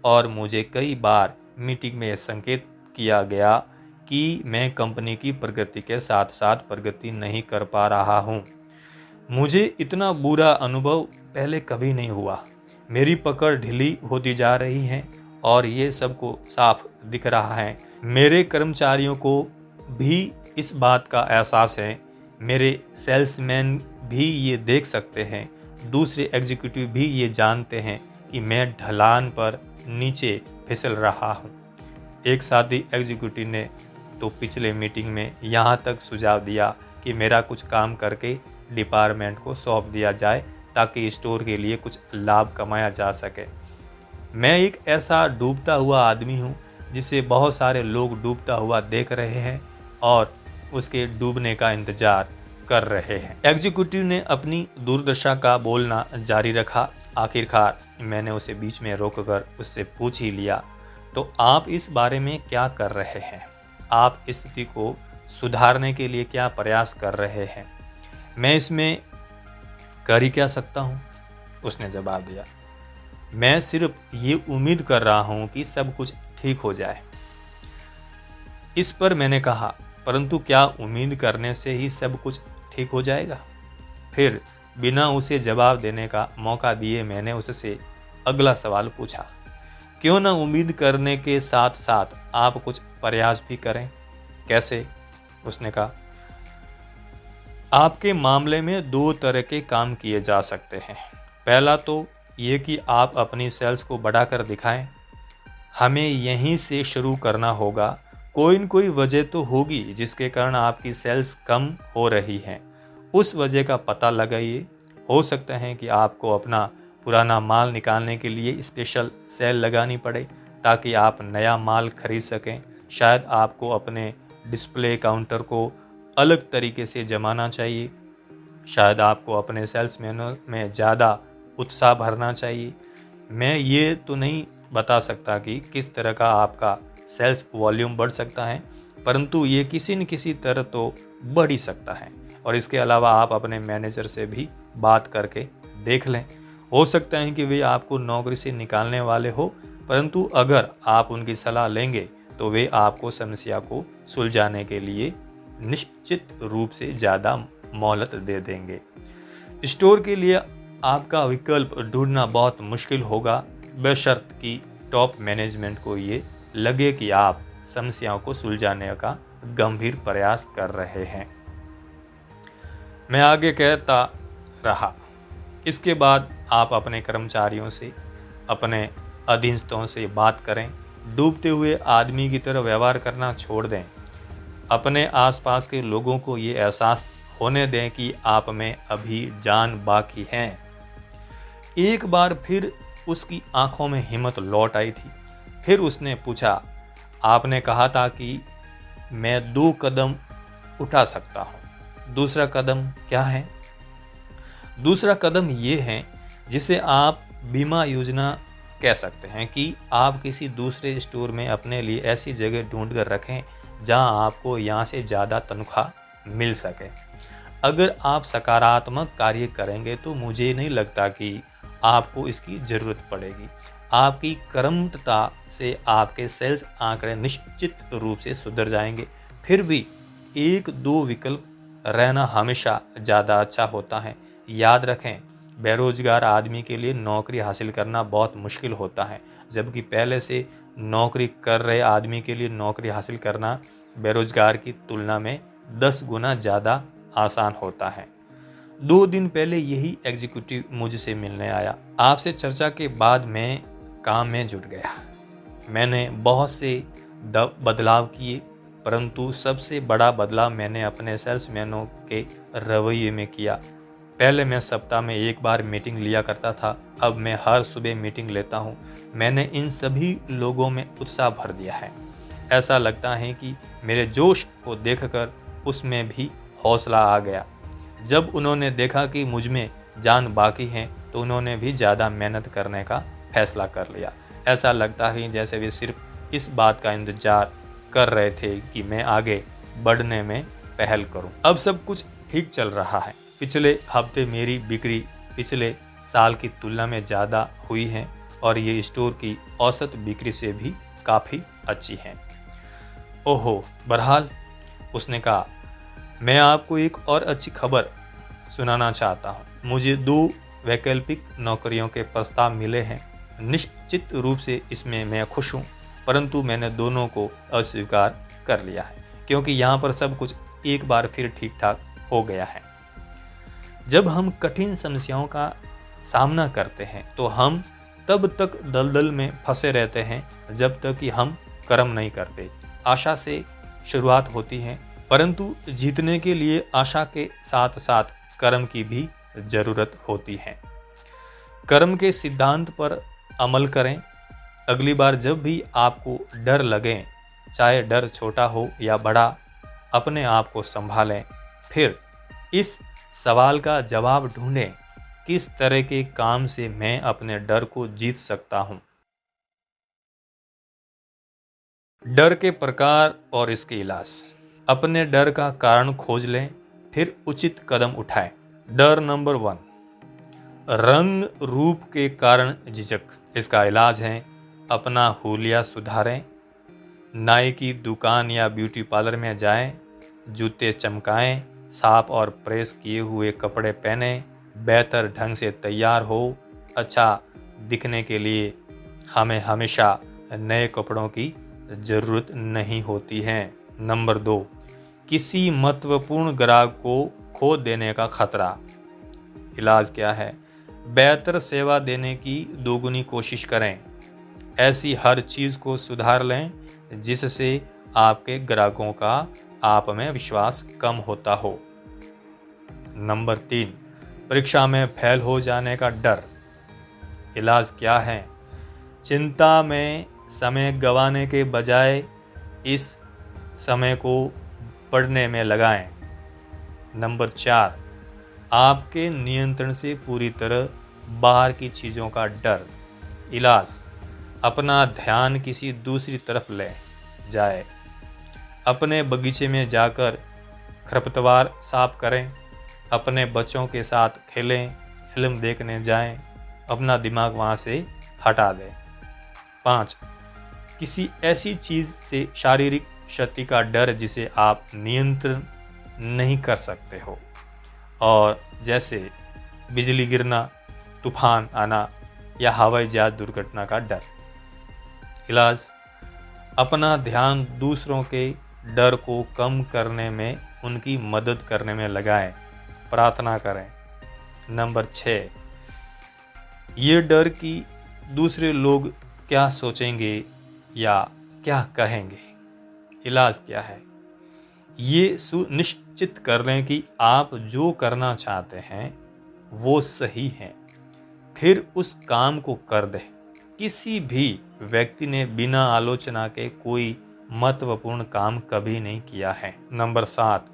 और मुझे कई बार मीटिंग में संकेत किया गया कि मैं कंपनी की प्रगति के साथ साथ प्रगति नहीं कर पा रहा हूँ। मुझे इतना बुरा अनुभव पहले कभी नहीं हुआ। मेरी पकड़ ढीली होती जा रही है और ये सबको साफ दिख रहा है। मेरे कर्मचारियों को भी इस बात का एहसास है। मेरे सेल्समैन भी ये देख सकते हैं। दूसरे एग्जीक्यूटिव भी ये जानते हैं कि मैं ढलान पर नीचे फिसल रहा हूँ। एक साथी एग्जीक्यूटिव ने तो पिछले मीटिंग में यहाँ तक सुझाव दिया कि मेरा कुछ काम करके डिपार्टमेंट को सौंप दिया जाए ताकि स्टोर के लिए कुछ लाभ कमाया जा सके। मैं एक ऐसा डूबता हुआ आदमी हूँ जिसे बहुत सारे लोग डूबता हुआ देख रहे हैं और उसके डूबने का इंतजार कर रहे हैं। एग्जीक्यूटिव ने अपनी दुर्दशा का बोलना जारी रखा। आखिरकार मैंने उसे बीच में रोककर उससे पूछ ही लिया, तो आप इस बारे में क्या कर रहे हैं? आप स्थिति को सुधारने के लिए क्या प्रयास कर रहे हैं? मैं इसमें कर ही क्या सकता हूँ? उसने जवाब दिया, मैं सिर्फ ये उम्मीद कर रहा हूँ कि सब कुछ ठीक हो जाए। इस पर मैंने कहा, परंतु क्या उम्मीद करने से ही सब कुछ ठीक हो जाएगा? फिर बिना उसे जवाब देने का मौका दिए मैंने उससे अगला सवाल पूछा, क्यों ना उम्मीद करने के साथ साथ आप कुछ प्रयास भी करें? कैसे? उसने कहा, आपके मामले में 2 तरह के काम किए जा सकते हैं। पहला तो ये कि आप अपनी सेल्स को बढ़ाकर दिखाएं। हमें यहीं से शुरू करना होगा। कोई न कोई वजह तो होगी जिसके कारण आपकी सेल्स कम हो रही हैं। उस वजह का पता लगाइए। हो सकता है कि आपको अपना पुराना माल निकालने के लिए स्पेशल सेल लगानी पड़े ताकि आप नया माल खरीद सकें। शायद आपको अपने डिस्प्ले काउंटर को अलग तरीके से जमाना चाहिए। शायद आपको अपने सेल्समैनों में ज़्यादा उत्साह भरना चाहिए। मैं ये तो नहीं बता सकता कि किस तरह का आपका सेल्स वॉल्यूम बढ़ सकता है, परंतु ये किसी न किसी तरह तो बढ़ ही सकता है। और इसके अलावा आप अपने मैनेजर से भी बात करके देख लें। हो सकता है कि वे आपको नौकरी से निकालने वाले हो, परंतु अगर आप उनकी सलाह लेंगे तो वे आपको समस्या को सुलझाने के लिए निश्चित रूप से ज़्यादा मोहलत दे देंगे। स्टोर के लिए आपका विकल्प ढूंढना बहुत मुश्किल होगा, बशर्त कि टॉप मैनेजमेंट को ये लगे कि आप समस्याओं को सुलझाने का गंभीर प्रयास कर रहे हैं। मैं आगे कहता रहा, इसके बाद आप अपने कर्मचारियों से, अपने अधीनस्थों से बात करें। डूबते हुए आदमी की तरह व्यवहार करना छोड़ दें। अपने आसपास के लोगों को ये एहसास होने दें कि आप में अभी जान बाकी है। एक बार फिर उसकी आंखों में हिम्मत लौट आई थी। फिर उसने पूछा, आपने कहा था कि मैं 2 कदम उठा सकता हूँ। दूसरा कदम क्या है? दूसरा कदम ये है जिसे आप बीमा योजना कह सकते हैं कि आप किसी दूसरे स्टोर में अपने लिए ऐसी जगह ढूंढ कर रखें जहां आपको यहाँ से ज़्यादा तनख्वाह मिल सके। अगर आप सकारात्मक कार्य करेंगे तो मुझे नहीं लगता कि आपको इसकी ज़रूरत पड़ेगी। आपकी कर्मठता से आपके सेल्स आंकड़े निश्चित रूप से सुधर जाएंगे। फिर भी एक दो विकल्प रहना हमेशा ज़्यादा अच्छा होता है। याद रखें, बेरोजगार आदमी के लिए नौकरी हासिल करना बहुत मुश्किल होता है, जबकि पहले से नौकरी कर रहे आदमी के लिए नौकरी हासिल करना बेरोजगार की तुलना में 10 गुना ज़्यादा आसान होता है। 2 दिन पहले यही एग्जीक्यूटिव मुझसे मिलने आया। आपसे चर्चा के बाद मैं काम में जुट गया। मैंने बहुत से बदलाव किए, परंतु सबसे बड़ा बदलाव मैंने अपने सेल्समैनों के रवैये में किया। पहले मैं सप्ताह में एक बार मीटिंग लिया करता था, अब मैं हर सुबह मीटिंग लेता हूँ। मैंने इन सभी लोगों में उत्साह भर दिया है। ऐसा लगता है कि मेरे जोश को देखकर उसमें भी हौसला आ गया। जब उन्होंने देखा कि मुझ में जान बाकी है तो उन्होंने भी ज़्यादा मेहनत करने का फैसला कर लिया। ऐसा लगता है जैसे वे सिर्फ इस बात का इंतजार कर रहे थे कि मैं आगे बढ़ने में पहल करूं। अब सब कुछ ठीक चल रहा है। पिछले हफ्ते मेरी बिक्री पिछले साल की तुलना में ज़्यादा हुई है और ये स्टोर की औसत बिक्री से भी काफ़ी अच्छी है। ओहो, बहरहाल, उसने कहा, मैं आपको एक और अच्छी खबर सुनाना चाहता हूँ। मुझे 2 वैकल्पिक नौकरियों के प्रस्ताव मिले हैं। निश्चित रूप से इसमें मैं खुश हूँ, परंतु मैंने दोनों को अस्वीकार कर लिया है क्योंकि यहाँ पर सब कुछ एक बार फिर ठीक ठाक हो गया है। जब हम कठिन समस्याओं का सामना करते हैं तो हम तब तक दलदल में फंसे रहते हैं जब तक कि हम कर्म नहीं करते। आशा से शुरुआत होती है, परंतु जीतने के लिए आशा के साथ साथ कर्म की भी जरूरत होती है। कर्म के सिद्धांत पर अमल करें। अगली बार जब भी आपको डर लगे, चाहे डर छोटा हो या बड़ा, अपने आप को संभालें। फिर इस सवाल का जवाब ढूंढें, किस तरह के काम से मैं अपने डर को जीत सकता हूं। डर के प्रकार और इसके इलाज। अपने डर का कारण खोज लें, फिर उचित कदम उठाएं। डर नंबर 1, रंग रूप के कारण झिझक। इसका इलाज है अपना हुलिया सुधारें। नाई की दुकान या ब्यूटी पार्लर में जाएं, जूते चमकाएं, साफ और प्रेस किए हुए कपड़े पहने, बेहतर ढंग से तैयार हो। अच्छा दिखने के लिए हमें हमेशा नए कपड़ों की ज़रूरत नहीं होती है। नंबर 2, किसी महत्वपूर्ण ग्राहक को खो देने का खतरा। इलाज क्या है? बेहतर सेवा देने की दोगुनी कोशिश करें। ऐसी हर चीज़ को सुधार लें जिससे आपके ग्राहकों का आप में विश्वास कम होता हो। नंबर 3, परीक्षा में फेल हो जाने का डर। इलाज क्या है? चिंता में समय गंवाने के बजाय इस समय को पढ़ने में लगाएं। नंबर 4, आपके नियंत्रण से पूरी तरह बाहर की चीज़ों का डर। इलाज, अपना ध्यान किसी दूसरी तरफ ले जाए। अपने बगीचे में जाकर खरपतवार साफ करें, अपने बच्चों के साथ खेलें, फिल्म देखने जाएं, अपना दिमाग वहाँ से हटा दें। 5, किसी ऐसी चीज़ से शारीरिक क्षति का डर जिसे आप नियंत्रण नहीं कर सकते हो, और जैसे बिजली गिरना, तूफान आना या हवाई जहाज दुर्घटना का डर। इलाज, अपना ध्यान दूसरों के डर को कम करने में, उनकी मदद करने में लगाएं, प्रार्थना करें। नंबर 6, ये डर कि दूसरे लोग क्या सोचेंगे या क्या कहेंगे। इलाज क्या है? ये सुनिश्चित कर लें कि आप जो करना चाहते हैं वो सही है, फिर उस काम को कर दें। किसी भी व्यक्ति ने बिना आलोचना के कोई महत्वपूर्ण काम कभी नहीं किया है। नंबर 7,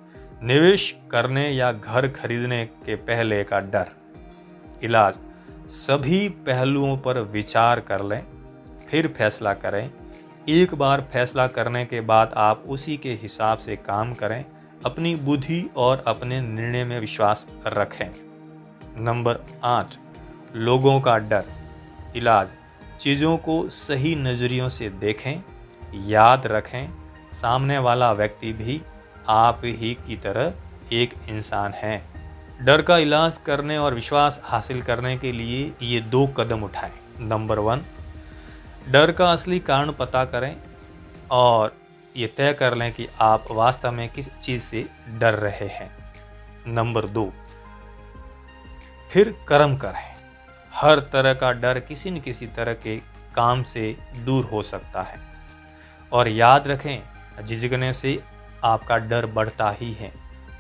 निवेश करने या घर खरीदने के पहले का डर। इलाज। सभी पहलुओं पर विचार कर लें, फिर फैसला करें। एक बार फैसला करने के बाद आप उसी के हिसाब से काम करें। अपनी बुद्धि और अपने निर्णय में विश्वास रखें। नंबर 8, लोगों का डर। इलाज। चीज़ों को सही नज़रियों से देखें। याद रखें, सामने वाला व्यक्ति भी आप ही की तरह एक इंसान है। डर का इलाज करने और विश्वास हासिल करने के लिए ये 2 कदम उठाएं। नंबर 1, डर का असली कारण पता करें और ये तय कर लें कि आप वास्तव में किस चीज़ से डर रहे हैं। नंबर 2, फिर कर्म करें। हर तरह का डर किसी न किसी तरह के काम से दूर हो सकता है। और याद रखें, झिझकने से आपका डर बढ़ता ही है,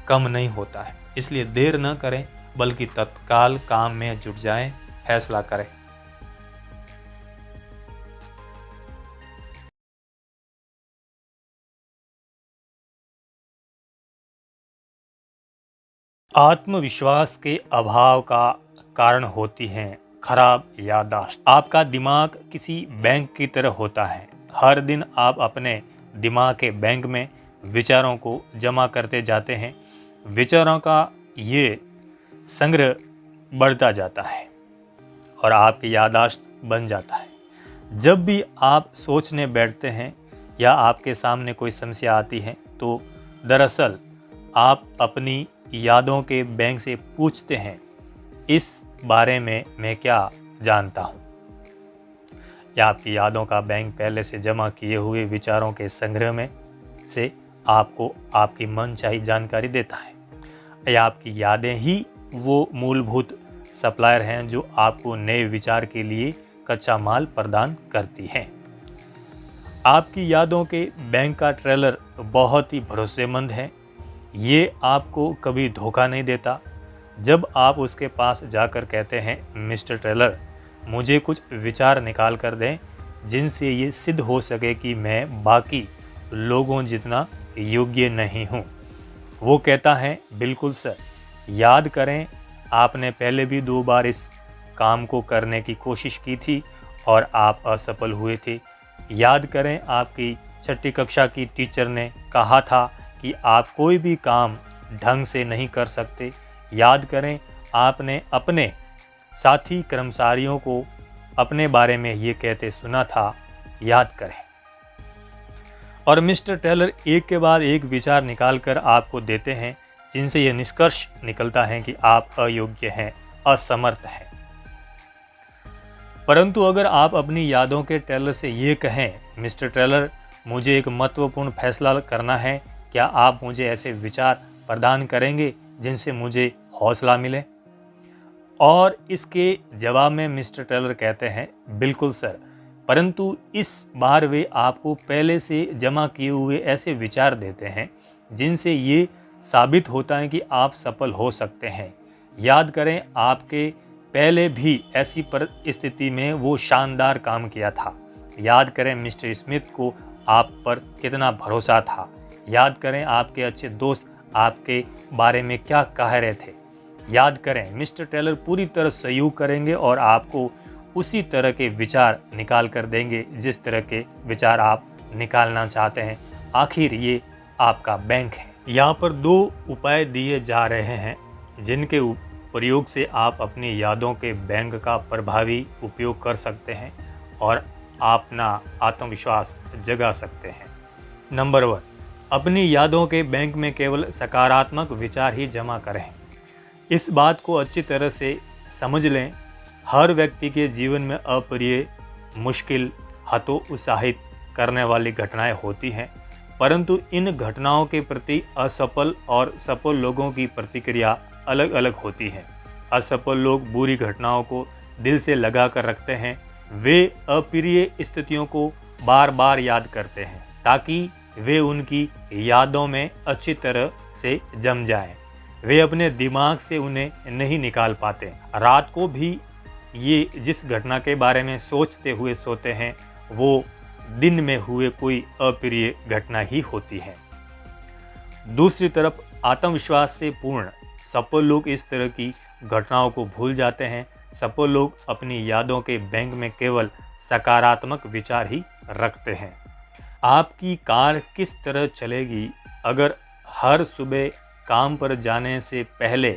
कम नहीं होता है। इसलिए देर न करें, बल्कि तत्काल काम में जुट जाएं, फैसला करें। आत्मविश्वास के अभाव का कारण होती है खराब याददाश्त। आपका दिमाग किसी बैंक की तरह होता है। हर दिन आप अपने दिमाग के बैंक में विचारों को जमा करते जाते हैं। विचारों का ये संग्रह बढ़ता जाता है और आपकी याददाश्त बन जाता है। जब भी आप सोचने बैठते हैं या आपके सामने कोई समस्या आती है, तो दरअसल आप अपनी यादों के बैंक से पूछते हैं, इस बारे में मैं क्या जानता हूँ। या आपकी यादों का बैंक पहले से जमा किए हुए विचारों के संग्रह में से आपको आपकी मनचाही जानकारी देता है। या आपकी यादें ही वो मूलभूत सप्लायर हैं जो आपको नए विचार के लिए कच्चा माल प्रदान करती हैं। आपकी यादों के बैंक का ट्रेलर बहुत ही भरोसेमंद है। ये आपको कभी धोखा नहीं देता। जब आप उसके पास जाकर कहते हैं, मिस्टर ट्रेलर, मुझे कुछ विचार निकाल कर दें जिनसे ये सिद्ध हो सके कि मैं बाकी लोगों जितना योग्य नहीं हूँ, वो कहता है, बिल्कुल सर। याद करें, आपने पहले भी 2 बार इस काम को करने की कोशिश की थी और आप असफल हुए थे। याद करें, आपकी 6ठी कक्षा की टीचर ने कहा था कि आप कोई भी काम ढंग से नहीं कर सकते। याद करें, आपने अपने साथी कर्मचारियों को अपने बारे में ये कहते सुना था। याद करें। और मिस्टर टेलर एक के बाद एक विचार निकाल कर आपको देते हैं जिनसे यह निष्कर्ष निकलता है कि आप अयोग्य हैं, असमर्थ हैं। परंतु अगर आप अपनी यादों के टेलर से ये कहें, मिस्टर टेलर, मुझे एक महत्वपूर्ण फैसला करना है, क्या आप मुझे ऐसे विचार प्रदान करेंगे जिनसे मुझे हौसला मिले? और इसके जवाब में मिस्टर टेलर कहते हैं, बिल्कुल सर, परंतु इस बार वे आपको पहले से जमा किए हुए ऐसे विचार देते हैं जिनसे ये साबित होता है कि आप सफल हो सकते हैं। याद करें, आपके पहले भी ऐसी परिस्थिति में वो शानदार काम किया था। याद करें, मिस्टर स्मिथ को आप पर कितना भरोसा था। याद करें, आपके अच्छे दोस्त आपके बारे में क्या कह रहे थे। याद करें, मिस्टर टेलर पूरी तरह सहयोग करेंगे और आपको उसी तरह के विचार निकाल कर देंगे जिस तरह के विचार आप निकालना चाहते हैं। आखिर ये आपका बैंक है। यहाँ पर 2 उपाय दिए जा रहे हैं जिनके प्रयोग से आप अपनी यादों के बैंक का प्रभावी उपयोग कर सकते हैं और अपना आत्मविश्वास जगा सकते हैं। नंबर 1, अपनी यादों के बैंक में केवल सकारात्मक विचार ही जमा करें। इस बात को अच्छी तरह से समझ लें, हर व्यक्ति के जीवन में अप्रिय, मुश्किल, हतोत्साहित करने वाली घटनाएं होती हैं, परंतु इन घटनाओं के प्रति असफल और सफल लोगों की प्रतिक्रिया अलग अलग होती है। असफल लोग बुरी घटनाओं को दिल से लगा कर रखते हैं। वे अप्रिय स्थितियों को बार बार याद करते हैं ताकि वे उनकी यादों में अच्छी तरह से जम जाएं। वे अपने दिमाग से उन्हें नहीं निकाल पाते। रात को भी ये जिस घटना के बारे में सोचते हुए सोते हैं, वो दिन में हुए कोई अप्रिय घटना ही होती है। दूसरी तरफ आत्मविश्वास से पूर्ण सफल लोग इस तरह की घटनाओं को भूल जाते हैं। सफल लोग अपनी यादों के बैंक में केवल सकारात्मक विचार ही रखते हैं। आपकी कार किस तरह चलेगी अगर हर सुबह काम पर जाने से पहले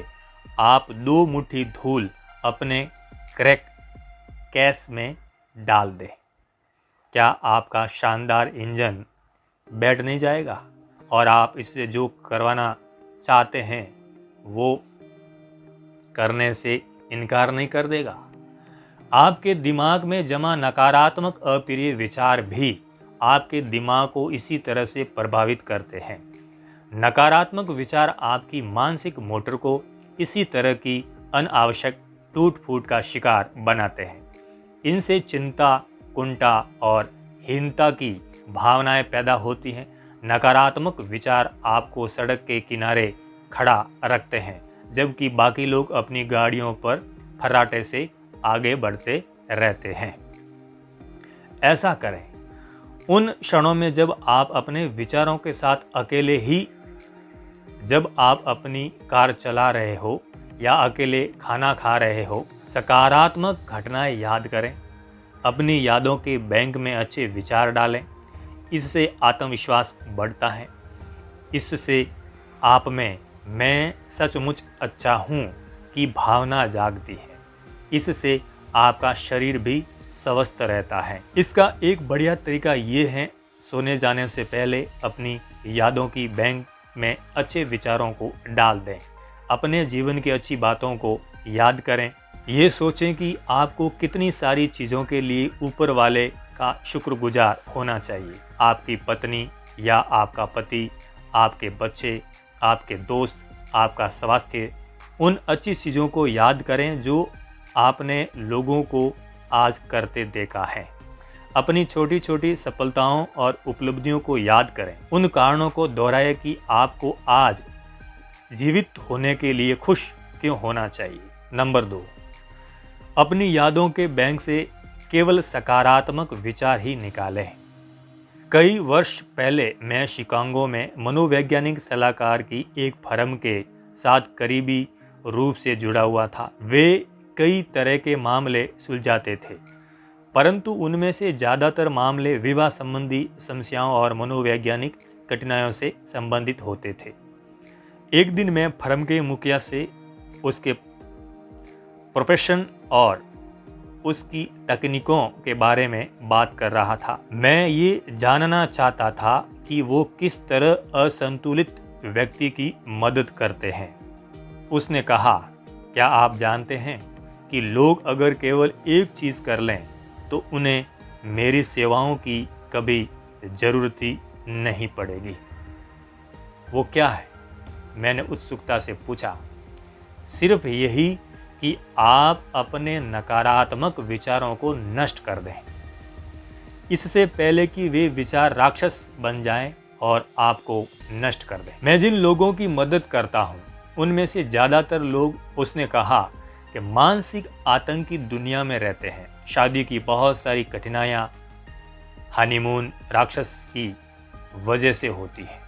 आप 2 मुट्ठी धूल अपने क्रैक केस में डाल दें? क्या आपका शानदार इंजन बैठ नहीं जाएगा और आप इससे जो करवाना चाहते हैं वो करने से इनकार नहीं कर देगा? आपके दिमाग में जमा नकारात्मक अप्रिय विचार भी आपके दिमाग को इसी तरह से प्रभावित करते हैं। नकारात्मक विचार आपकी मानसिक मोटर को इसी तरह की अनावश्यक टूट फूट का शिकार बनाते हैं। इनसे चिंता, कुंठा और हीनता की भावनाएं पैदा होती हैं। नकारात्मक विचार आपको सड़क के किनारे खड़ा रखते हैं, जबकि बाकी लोग अपनी गाड़ियों पर फर्राटे से आगे बढ़ते रहते हैं। ऐसा करें उन क्षणों में जब आप अपने विचारों के साथ अकेले ही, जब आप अपनी कार चला रहे हो या अकेले खाना खा रहे हो। सकारात्मक घटनाएं याद करें, अपनी यादों के बैंक में अच्छे विचार डालें। इससे आत्मविश्वास बढ़ता है। इससे आप में मैं सचमुच अच्छा हूँ की भावना जागती है। इससे आपका शरीर भी स्वस्थ रहता है। इसका एक बढ़िया तरीका ये है, सोने जाने से पहले अपनी यादों की बैंक में अच्छे विचारों को डाल दें। अपने जीवन की अच्छी बातों को याद करें। ये सोचें कि आपको कितनी सारी चीज़ों के लिए ऊपर वाले का शुक्रगुजार होना चाहिए। आपकी पत्नी या आपका पति, आपके बच्चे, आपके दोस्त, आपका स्वास्थ्य, उन अच्छी चीज़ों को याद करें जो आपने लोगों को आज करते देखा है। अपनी छोटी छोटी सफलताओं और उपलब्धियों को याद करें। उन कारणों को दोहराएं कि आपको आज जीवित होने के लिए खुश क्यों होना चाहिए। नंबर 2, अपनी यादों के बैंक से केवल सकारात्मक विचार ही निकालें। कई वर्ष पहले मैं शिकागो में मनोवैज्ञानिक सलाहकार की एक फर्म के साथ करीबी रूप से जुड़ा हुआ था। वे कई तरह के मामले सुलझाते थे, परंतु उनमें से ज़्यादातर मामले विवाह संबंधी समस्याओं और मनोवैज्ञानिक कठिनाइयों से संबंधित होते थे। एक दिन मैं फर्म के मुखिया से उसके प्रोफेशन और उसकी तकनीकों के बारे में बात कर रहा था। मैं ये जानना चाहता था कि वो किस तरह असंतुलित व्यक्ति की मदद करते हैं। उसने कहा, क्या आप जानते हैं कि लोग अगर केवल एक चीज़ कर लें तो उन्हें मेरी सेवाओं की कभी ज़रूरत ही नहीं पड़ेगी। वो क्या है? मैंने उत्सुकता से पूछा। सिर्फ यही कि आप अपने नकारात्मक विचारों को नष्ट कर दें, इससे पहले कि वे विचार राक्षस बन जाएं और आपको नष्ट कर दें। मैं जिन लोगों की मदद करता हूं, उनमें से ज़्यादातर लोग, उसने कहा, कि मानसिक आतंक की दुनिया में रहते हैं। शादी की बहुत सारी कठिनाइयाँ हनीमून राक्षस की वजह से होती है।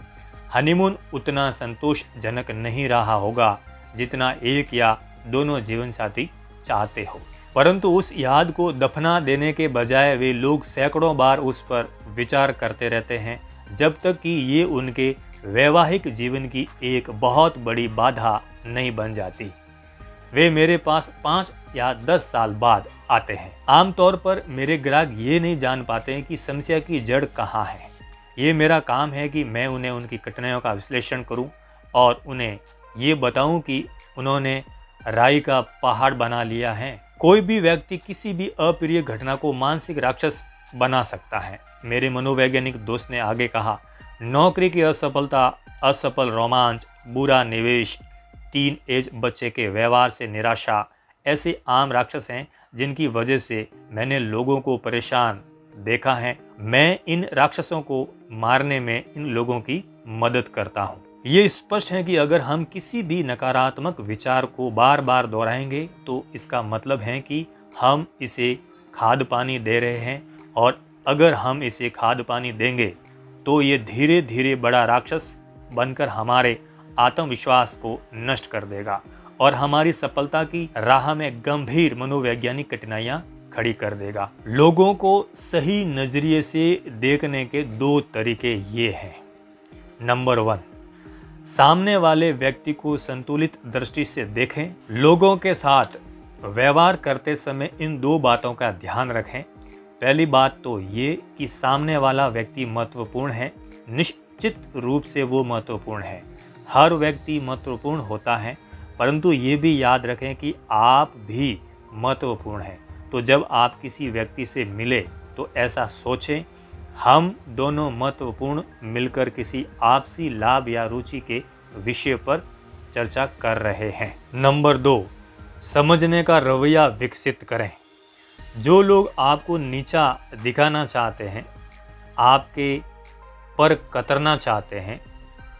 हनीमून उतना संतोषजनक नहीं रहा होगा जितना एक या दोनों जीवन साथी चाहते हो, परंतु उस याद को दफना देने के बजाय वे लोग सैकड़ों बार उस पर विचार करते रहते हैं, जब तक कि ये उनके वैवाहिक जीवन की एक बहुत बड़ी बाधा नहीं बन जाती। वे मेरे पास 5 या 10 साल बाद आते हैं। आमतौर पर मेरे ग्राहक ये नहीं जान पाते हैं कि समस्या की जड़ कहाँ है। ये मेरा काम है कि मैं उन्हें उनकी कठिनाइयों का विश्लेषण करूं और उन्हें ये बताऊं कि उन्होंने राई का पहाड़ बना लिया है। कोई भी व्यक्ति किसी भी अप्रिय घटना को मानसिक राक्षस बना सकता है। मेरे मनोवैज्ञानिक दोस्त ने आगे कहा, नौकरी की असफलता, असफल रोमांच, बुरा निवेश, टीन एज बच्चे के व्यवहार से निराशा ऐसे आम राक्षस हैं जिनकी वजह से मैंने लोगों को परेशान देखा है। मैं इन राक्षसों को मारने में इन लोगों की मदद करता हूँ। ये स्पष्ट है कि अगर हम किसी भी नकारात्मक विचार को बार बार दोहराएंगे तो इसका मतलब है कि हम इसे खाद पानी दे रहे हैं, और अगर हम इसे खाद पानी देंगे तो ये धीरे धीरे बड़ा राक्षस बनकर हमारे आत्मविश्वास को नष्ट कर देगा और हमारी सफलता की राह में गंभीर मनोवैज्ञानिक कठिनाइयां खड़ी कर देगा। लोगों को सही नजरिए से देखने के 2 तरीके ये हैं। नंबर 1, सामने वाले व्यक्ति को संतुलित दृष्टि से देखें। लोगों के साथ व्यवहार करते समय इन 2 बातों का ध्यान रखें। पहली बात तो ये कि सामने वाला व्यक्ति महत्वपूर्ण है, निश्चित रूप से वो महत्वपूर्ण है। हर व्यक्ति महत्वपूर्ण होता है, परंतु ये भी याद रखें कि आप भी महत्वपूर्ण हैं। तो जब आप किसी व्यक्ति से मिले तो ऐसा सोचें, हम दोनों महत्वपूर्ण मिलकर किसी आपसी लाभ या रुचि के विषय पर चर्चा कर रहे हैं। नंबर 2, समझने का रवैया विकसित करें। जो लोग आपको नीचा दिखाना चाहते हैं, आपके पर कतरना चाहते हैं,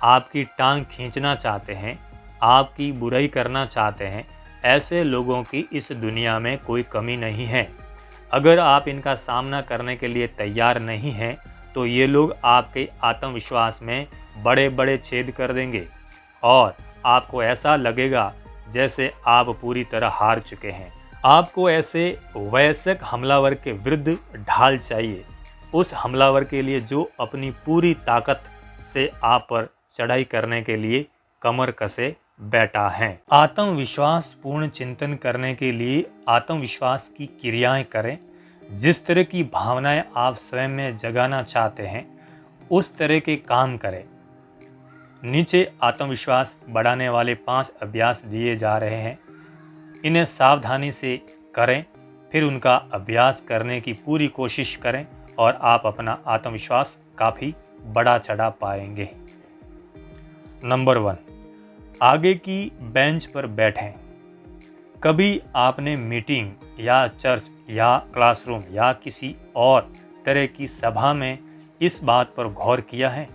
आपकी टांग खींचना चाहते हैं, आपकी बुराई करना चाहते हैं, ऐसे लोगों की इस दुनिया में कोई कमी नहीं है। अगर आप इनका सामना करने के लिए तैयार नहीं हैं, तो ये लोग आपके आत्मविश्वास में बड़े बड़े छेद कर देंगे और आपको ऐसा लगेगा जैसे आप पूरी तरह हार चुके हैं। आपको ऐसे वयस्क हमलावर के विरुद्ध ढाल चाहिए, उस हमलावर के लिए जो अपनी पूरी ताकत से आप पर चढ़ाई करने के लिए कमर कसे बैठा है। आत्मविश्वास पूर्ण चिंतन करने के लिए आत्मविश्वास की क्रियाएं करें। जिस तरह की भावनाएं आप स्वयं में जगाना चाहते हैं, उस तरह के काम करें। नीचे आत्मविश्वास बढ़ाने वाले 5 अभ्यास दिए जा रहे हैं। इन्हें सावधानी से करें, फिर उनका अभ्यास करने की पूरी कोशिश करें और आप अपना आत्मविश्वास काफ़ी बड़ा चढ़ा पाएंगे। नंबर 1, आगे की बेंच पर बैठें। कभी आपने मीटिंग या चर्च या क्लासरूम या किसी और तरह की सभा में इस बात पर गौर किया है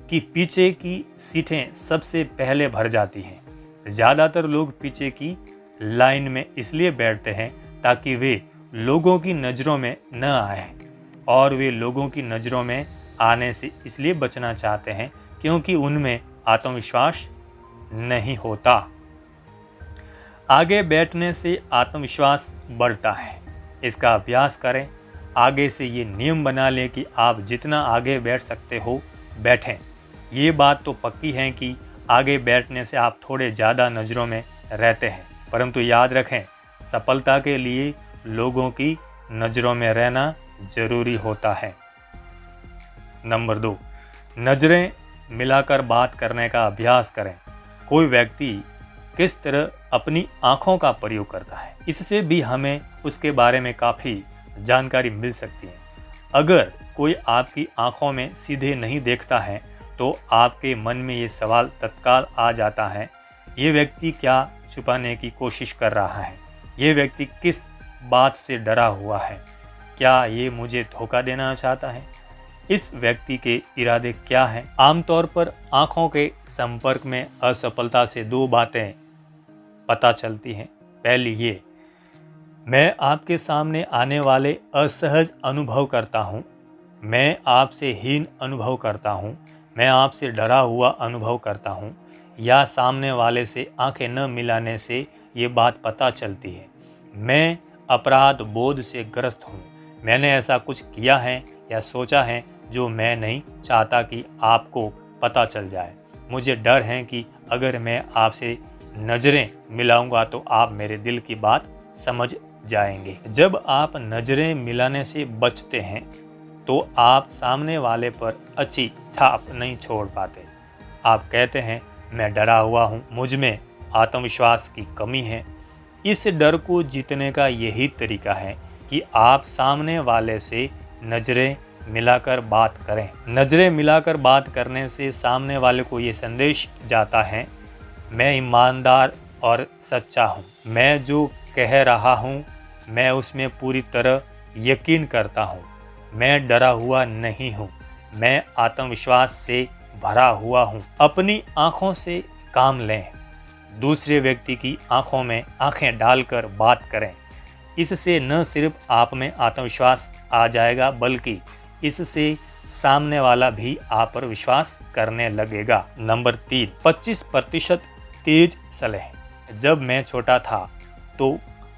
कि पीछे की सीटें सबसे पहले भर जाती हैं? ज़्यादातर लोग पीछे की लाइन में इसलिए बैठते हैं ताकि वे लोगों की नज़रों में न आए, और वे लोगों की नज़रों में आने से इसलिए बचना चाहते हैं क्योंकि उनमें आत्मविश्वास नहीं होता। आगे बैठने से आत्मविश्वास बढ़ता है। इसका अभ्यास करें। आगे से ये नियम बना लें कि आप जितना आगे बैठ सकते हो बैठें। ये बात तो पक्की है कि आगे बैठने से आप थोड़े ज़्यादा नज़रों में रहते हैं, परंतु याद रखें, सफलता के लिए लोगों की नज़रों में रहना ज़रूरी होता है। नंबर 2, नज़रें मिलाकर बात करने का अभ्यास करें। कोई व्यक्ति किस तरह अपनी आँखों का प्रयोग करता है, इससे भी हमें उसके बारे में काफ़ी जानकारी मिल सकती है। अगर कोई आपकी आँखों में सीधे नहीं देखता है तो आपके मन में ये सवाल तत्काल आ जाता है, ये व्यक्ति क्या छुपाने की कोशिश कर रहा है? ये व्यक्ति किस बात से डरा हुआ है? क्या ये मुझे धोखा देना चाहता है? इस व्यक्ति के इरादे क्या हैं? आमतौर पर आँखों के संपर्क में असफलता से 2 बातें पता चलती हैं। पहली ये, मैं आपके सामने आने वाले असहज अनुभव करता हूँ, मैं आपसे हीन अनुभव करता हूँ, मैं आपसे डरा हुआ अनुभव करता हूँ, या सामने वाले से आंखें न मिलाने से ये बात पता चलती है, मैं अपराध बोध से ग्रस्त हूँ, मैंने ऐसा कुछ किया है या सोचा है जो मैं नहीं चाहता कि आपको पता चल जाए। मुझे डर है कि अगर मैं आपसे नज़रें मिलाऊंगा तो आप मेरे दिल की बात समझ जाएंगे। जब आप नज़रें मिलाने से बचते हैं तो आप सामने वाले पर अच्छी छाप नहीं छोड़ पाते। आप कहते हैं, मैं डरा हुआ हूँ, मुझ में आत्मविश्वास की कमी है। इस डर को जीतने का यही तरीका है कि आप सामने वाले से नज़रें मिलाकर बात करें। नज़रें मिलाकर बात करने से सामने वाले को ये संदेश जाता है, मैं ईमानदार और सच्चा हूँ, मैं जो कह रहा हूँ मैं उसमें पूरी तरह यकीन करता हूँ, मैं डरा हुआ नहीं हूँ, मैं आत्मविश्वास से भरा हुआ हूँ। अपनी आँखों से काम लें, दूसरे व्यक्ति की आँखों में आँखें डालकर बात करें। इससे न सिर्फ आप में आत्मविश्वास आ जाएगा बल्कि इससे सामने वाला भी आप पर विश्वास करने लगेगा। नंबर 3, 25% तेज सलाह। जब मैं छोटा था तो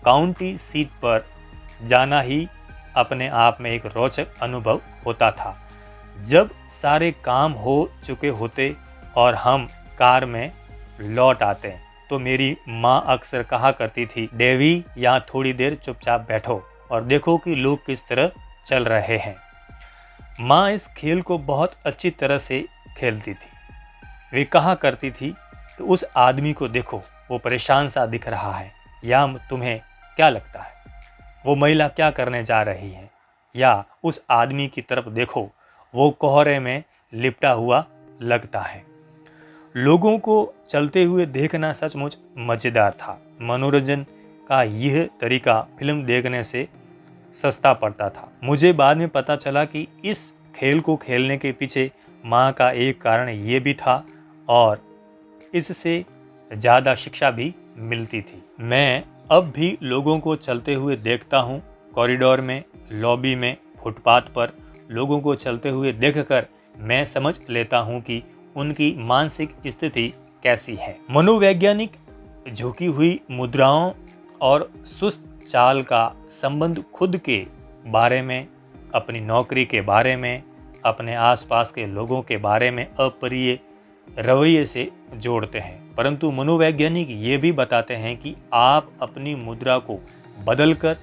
काउंटी सीट पर जाना ही अपने आप में एक रोचक अनुभव होता था। जब सारे काम हो चुके होते और हम कार में लौट आते तो मेरी माँ अक्सर कहा करती थी, डेवी यहाँ थोड़ी देर चुपचाप बैठो और देखो कि लोग किस तरह चल रहे हैं। माँ इस खेल को बहुत अच्छी तरह से खेलती थी। वे कहा करती थी कि उस आदमी को देखो, वो परेशान सा दिख रहा है, या तुम्हें क्या लगता है वो महिला क्या करने जा रही है, या उस आदमी की तरफ देखो, वो कोहरे में लिपटा हुआ लगता है। लोगों को चलते हुए देखना सचमुच मज़ेदार था। मनोरंजन का यह तरीका फिल्म देखने से सस्ता पड़ता था। मुझे बाद में पता चला कि इस खेल को खेलने के पीछे माँ का एक कारण ये भी था और इससे ज़्यादा शिक्षा भी मिलती थी। मैं अब भी लोगों को चलते हुए देखता हूँ, कॉरिडोर में, लॉबी में, फुटपाथ पर लोगों को चलते हुए देखकर मैं समझ लेता हूँ कि उनकी मानसिक स्थिति कैसी है। मनोवैज्ञानिक झुकी हुई मुद्राओं और सुस्त चाल का संबंध खुद के बारे में, अपनी नौकरी के बारे में, अपने आसपास के लोगों के बारे में अप्रिय रवैये से जोड़ते हैं। परंतु मनोवैज्ञानिक ये भी बताते हैं कि आप अपनी मुद्रा को बदलकर,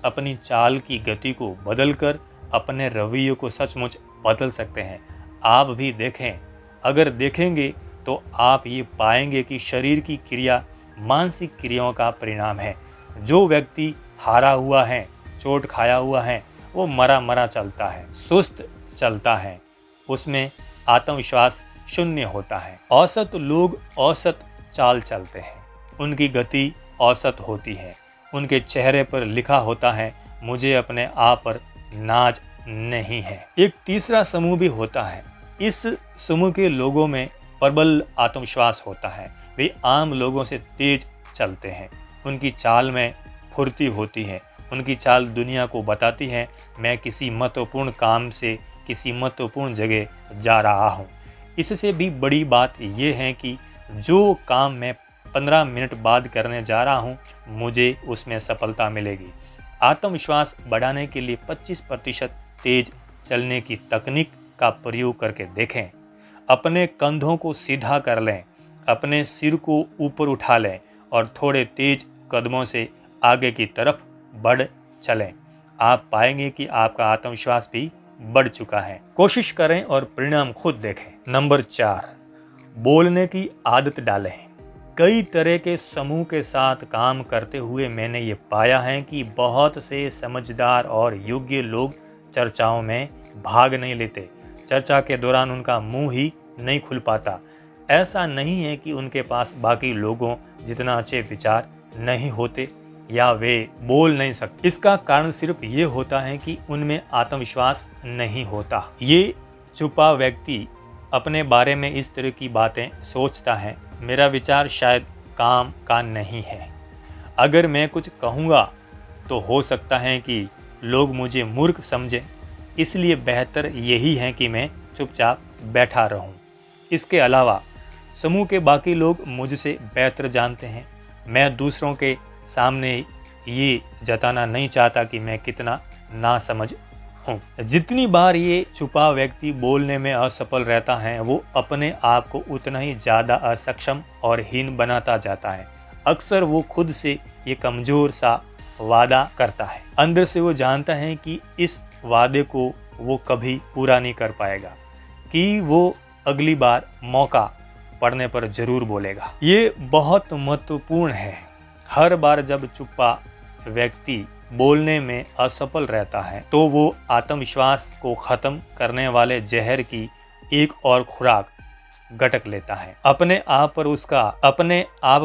अपनी चाल की गति को बदलकर अपने रवैये को सचमुच बदल सकते हैं। आप भी देखें, अगर देखेंगे तो आप ये पाएंगे कि शरीर की क्रिया मानसिक क्रियाओं का परिणाम है। जो व्यक्ति हारा हुआ है, चोट खाया हुआ है, वो मरा मरा चलता है, सुस्त चलता है, उसमें आत्मविश्वास शून्य होता है। औसत लोग औसत चाल चलते हैं, उनकी गति औसत होती है, उनके चेहरे पर लिखा होता है, मुझे अपने आप पर नाज नहीं है। एक तीसरा समूह भी होता है। इस समूह के लोगों में प्रबल आत्मविश्वास होता है। वे आम लोगों से तेज चलते हैं, उनकी चाल में फुर्ती होती है, उनकी चाल दुनिया को बताती है मैं किसी महत्वपूर्ण काम से किसी महत्वपूर्ण जगह जा रहा हूँ। इससे भी बड़ी बात यह है कि जो काम मैं 15 मिनट बाद करने जा रहा हूँ, मुझे उसमें सफलता मिलेगी। आत्मविश्वास बढ़ाने के लिए 25% तेज चलने की तकनीक का प्रयोग करके देखें। अपने कंधों को सीधा कर लें, अपने सिर को ऊपर उठा लें और थोड़े तेज कदमों से आगे की तरफ बढ़ चलें। आप पाएंगे कि आपका आत्मविश्वास भी बढ़ चुका है। कोशिश करें और परिणाम खुद देखें। नंबर 4, बोलने की आदत डालें। कई तरह के समूह के साथ काम करते हुए मैंने ये पाया है कि बहुत से समझदार और योग्य लोग चर्चाओं में भाग नहीं लेते। चर्चा के दौरान उनका मुंह ही नहीं खुल पाता। ऐसा नहीं है कि उनके पास बाकी लोगों जितना अच्छे विचार नहीं होते या वे बोल नहीं सकते। इसका कारण सिर्फ ये होता है कि उनमें आत्मविश्वास नहीं होता। ये छुपा व्यक्ति अपने बारे में इस तरह की बातें सोचता है, मेरा विचार शायद काम का नहीं है। अगर मैं कुछ कहूँगा तो हो सकता है कि लोग मुझे मूर्ख समझें, इसलिए बेहतर यही है कि मैं चुपचाप बैठा रहूं। इसके अलावा समूह के बाकी लोग मुझसे बेहतर जानते हैं। मैं दूसरों के सामने ये जताना नहीं चाहता कि मैं कितना नासमझ हूँ। जितनी बार ये छुपा व्यक्ति बोलने में असफल रहता है, वो अपने आप को उतना ही ज़्यादा असक्षम और हीन बनाता जाता है। अक्सर वो खुद से ये कमज़ोर सा वादा करता है। अंदर से वो जानता है कि इस वादे को वो कभी पूरा नहीं कर पाएगा, कि वो अगली बार मौका पड़ने पर जरूर बोलेगा। ये बहुत महत्वपूर्ण है। हर बार जब छुपा व्यक्ति बोलने में असफल रहता है तो वो आत्मविश्वास को खत्म करने वाले जहर की एक और खुराक गटक लेता है। अपने आप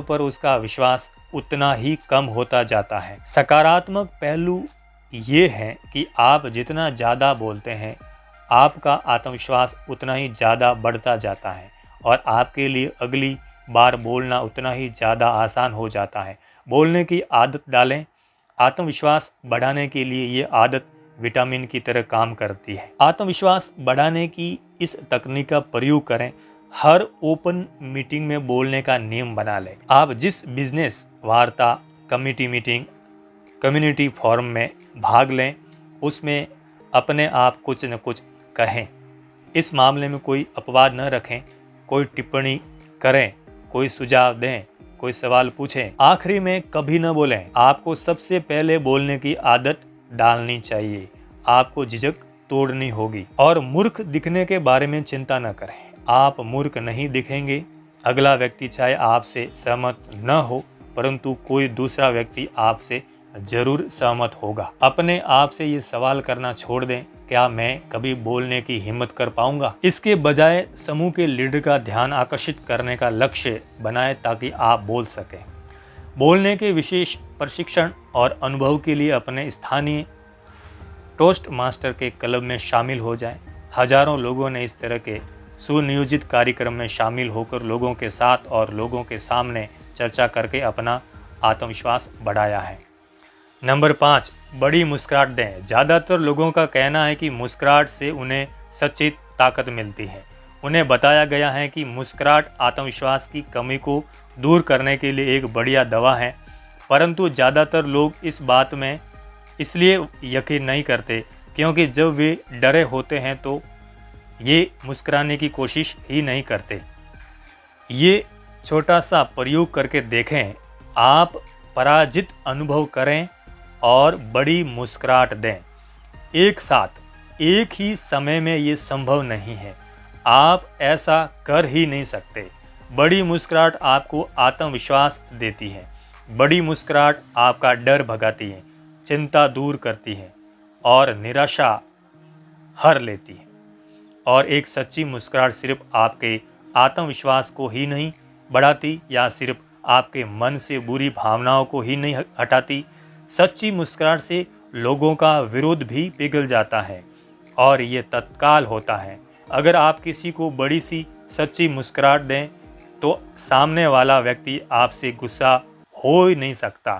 पर उसका विश्वास उतना ही कम होता जाता है। सकारात्मक पहलू ये है कि आप जितना ज़्यादा बोलते हैं, आपका आत्मविश्वास उतना ही ज़्यादा बढ़ता जाता है और आपके लिए अगली बार बोलना उतना ही ज़्यादा आसान हो जाता है। बोलने की आदत डालें। आत्मविश्वास बढ़ाने के लिए ये आदत विटामिन की तरह काम करती है। आत्मविश्वास बढ़ाने की इस तकनीक का प्रयोग करें। हर ओपन मीटिंग में बोलने का नियम बना लें। आप जिस बिजनेस वार्ता, कमिटी मीटिंग, कम्युनिटी फोरम में भाग लें, उसमें अपने आप कुछ न कुछ कहें। इस मामले में कोई अपवाद न रखें, कोई टिप्पणी करें, कोई सुझाव दें, कोई सवाल पूछें। आखिरी में कभी न बोलें। आपको सबसे पहले बोलने की आदत डालनी चाहिए। आपको झिझक तोड़नी होगी। और मूर्ख दिखने के बारे में चिंता न करें। आप मूर्ख नहीं दिखेंगे। अगला व्यक्ति चाहे आपसे सहमत न हो, परंतु कोई दूसरा व्यक्ति आपसे जरूर सहमत होगा। अपने आप से ये सवाल करना छोड़ दें, क्या मैं कभी बोलने की हिम्मत कर पाऊंगा? इसके बजाय समूह के लीडर का ध्यान आकर्षित करने का लक्ष्य बनाएं ताकि आप बोल सकें। बोलने के विशेष प्रशिक्षण और अनुभव के लिए अपने स्थानीय टोस्ट मास्टर के क्लब में शामिल हो जाएं। हजारों लोगों ने इस तरह के सुनियोजित कार्यक्रम में शामिल होकर लोगों के साथ और लोगों के सामने चर्चा करके अपना आत्मविश्वास बढ़ाया है। नंबर 5, बड़ी मुस्कुराहट दें। ज़्यादातर लोगों का कहना है कि मुस्कुराहट से उन्हें सच्ची ताकत मिलती है। उन्हें बताया गया है कि मुस्कुराहट आत्मविश्वास की कमी को दूर करने के लिए एक बढ़िया दवा है, परंतु ज़्यादातर लोग इस बात में इसलिए यकीन नहीं करते क्योंकि जब वे डरे होते हैं तो ये मुस्कुराने की कोशिश ही नहीं करते। ये छोटा सा प्रयोग करके देखें। आप पराजित अनुभव करें और बड़ी मुस्कुराहट दें। एक साथ एक ही समय में ये संभव नहीं है। आप ऐसा कर ही नहीं सकते। बड़ी मुस्कुराहट आपको आत्मविश्वास देती है। बड़ी मुस्कुराहट आपका डर भगाती है, चिंता दूर करती है और निराशा हर लेती है। और एक सच्ची मुस्कुराहट सिर्फ आपके आत्मविश्वास को ही नहीं बढ़ाती या सिर्फ आपके मन से बुरी भावनाओं को ही नहीं हटाती। सच्ची मुस्कुराहट से लोगों का विरोध भी पिघल जाता है और ये तत्काल होता है। अगर आप किसी को बड़ी सी सच्ची मुस्कुराहट दें तो सामने वाला व्यक्ति आपसे गुस्सा हो ही नहीं सकता।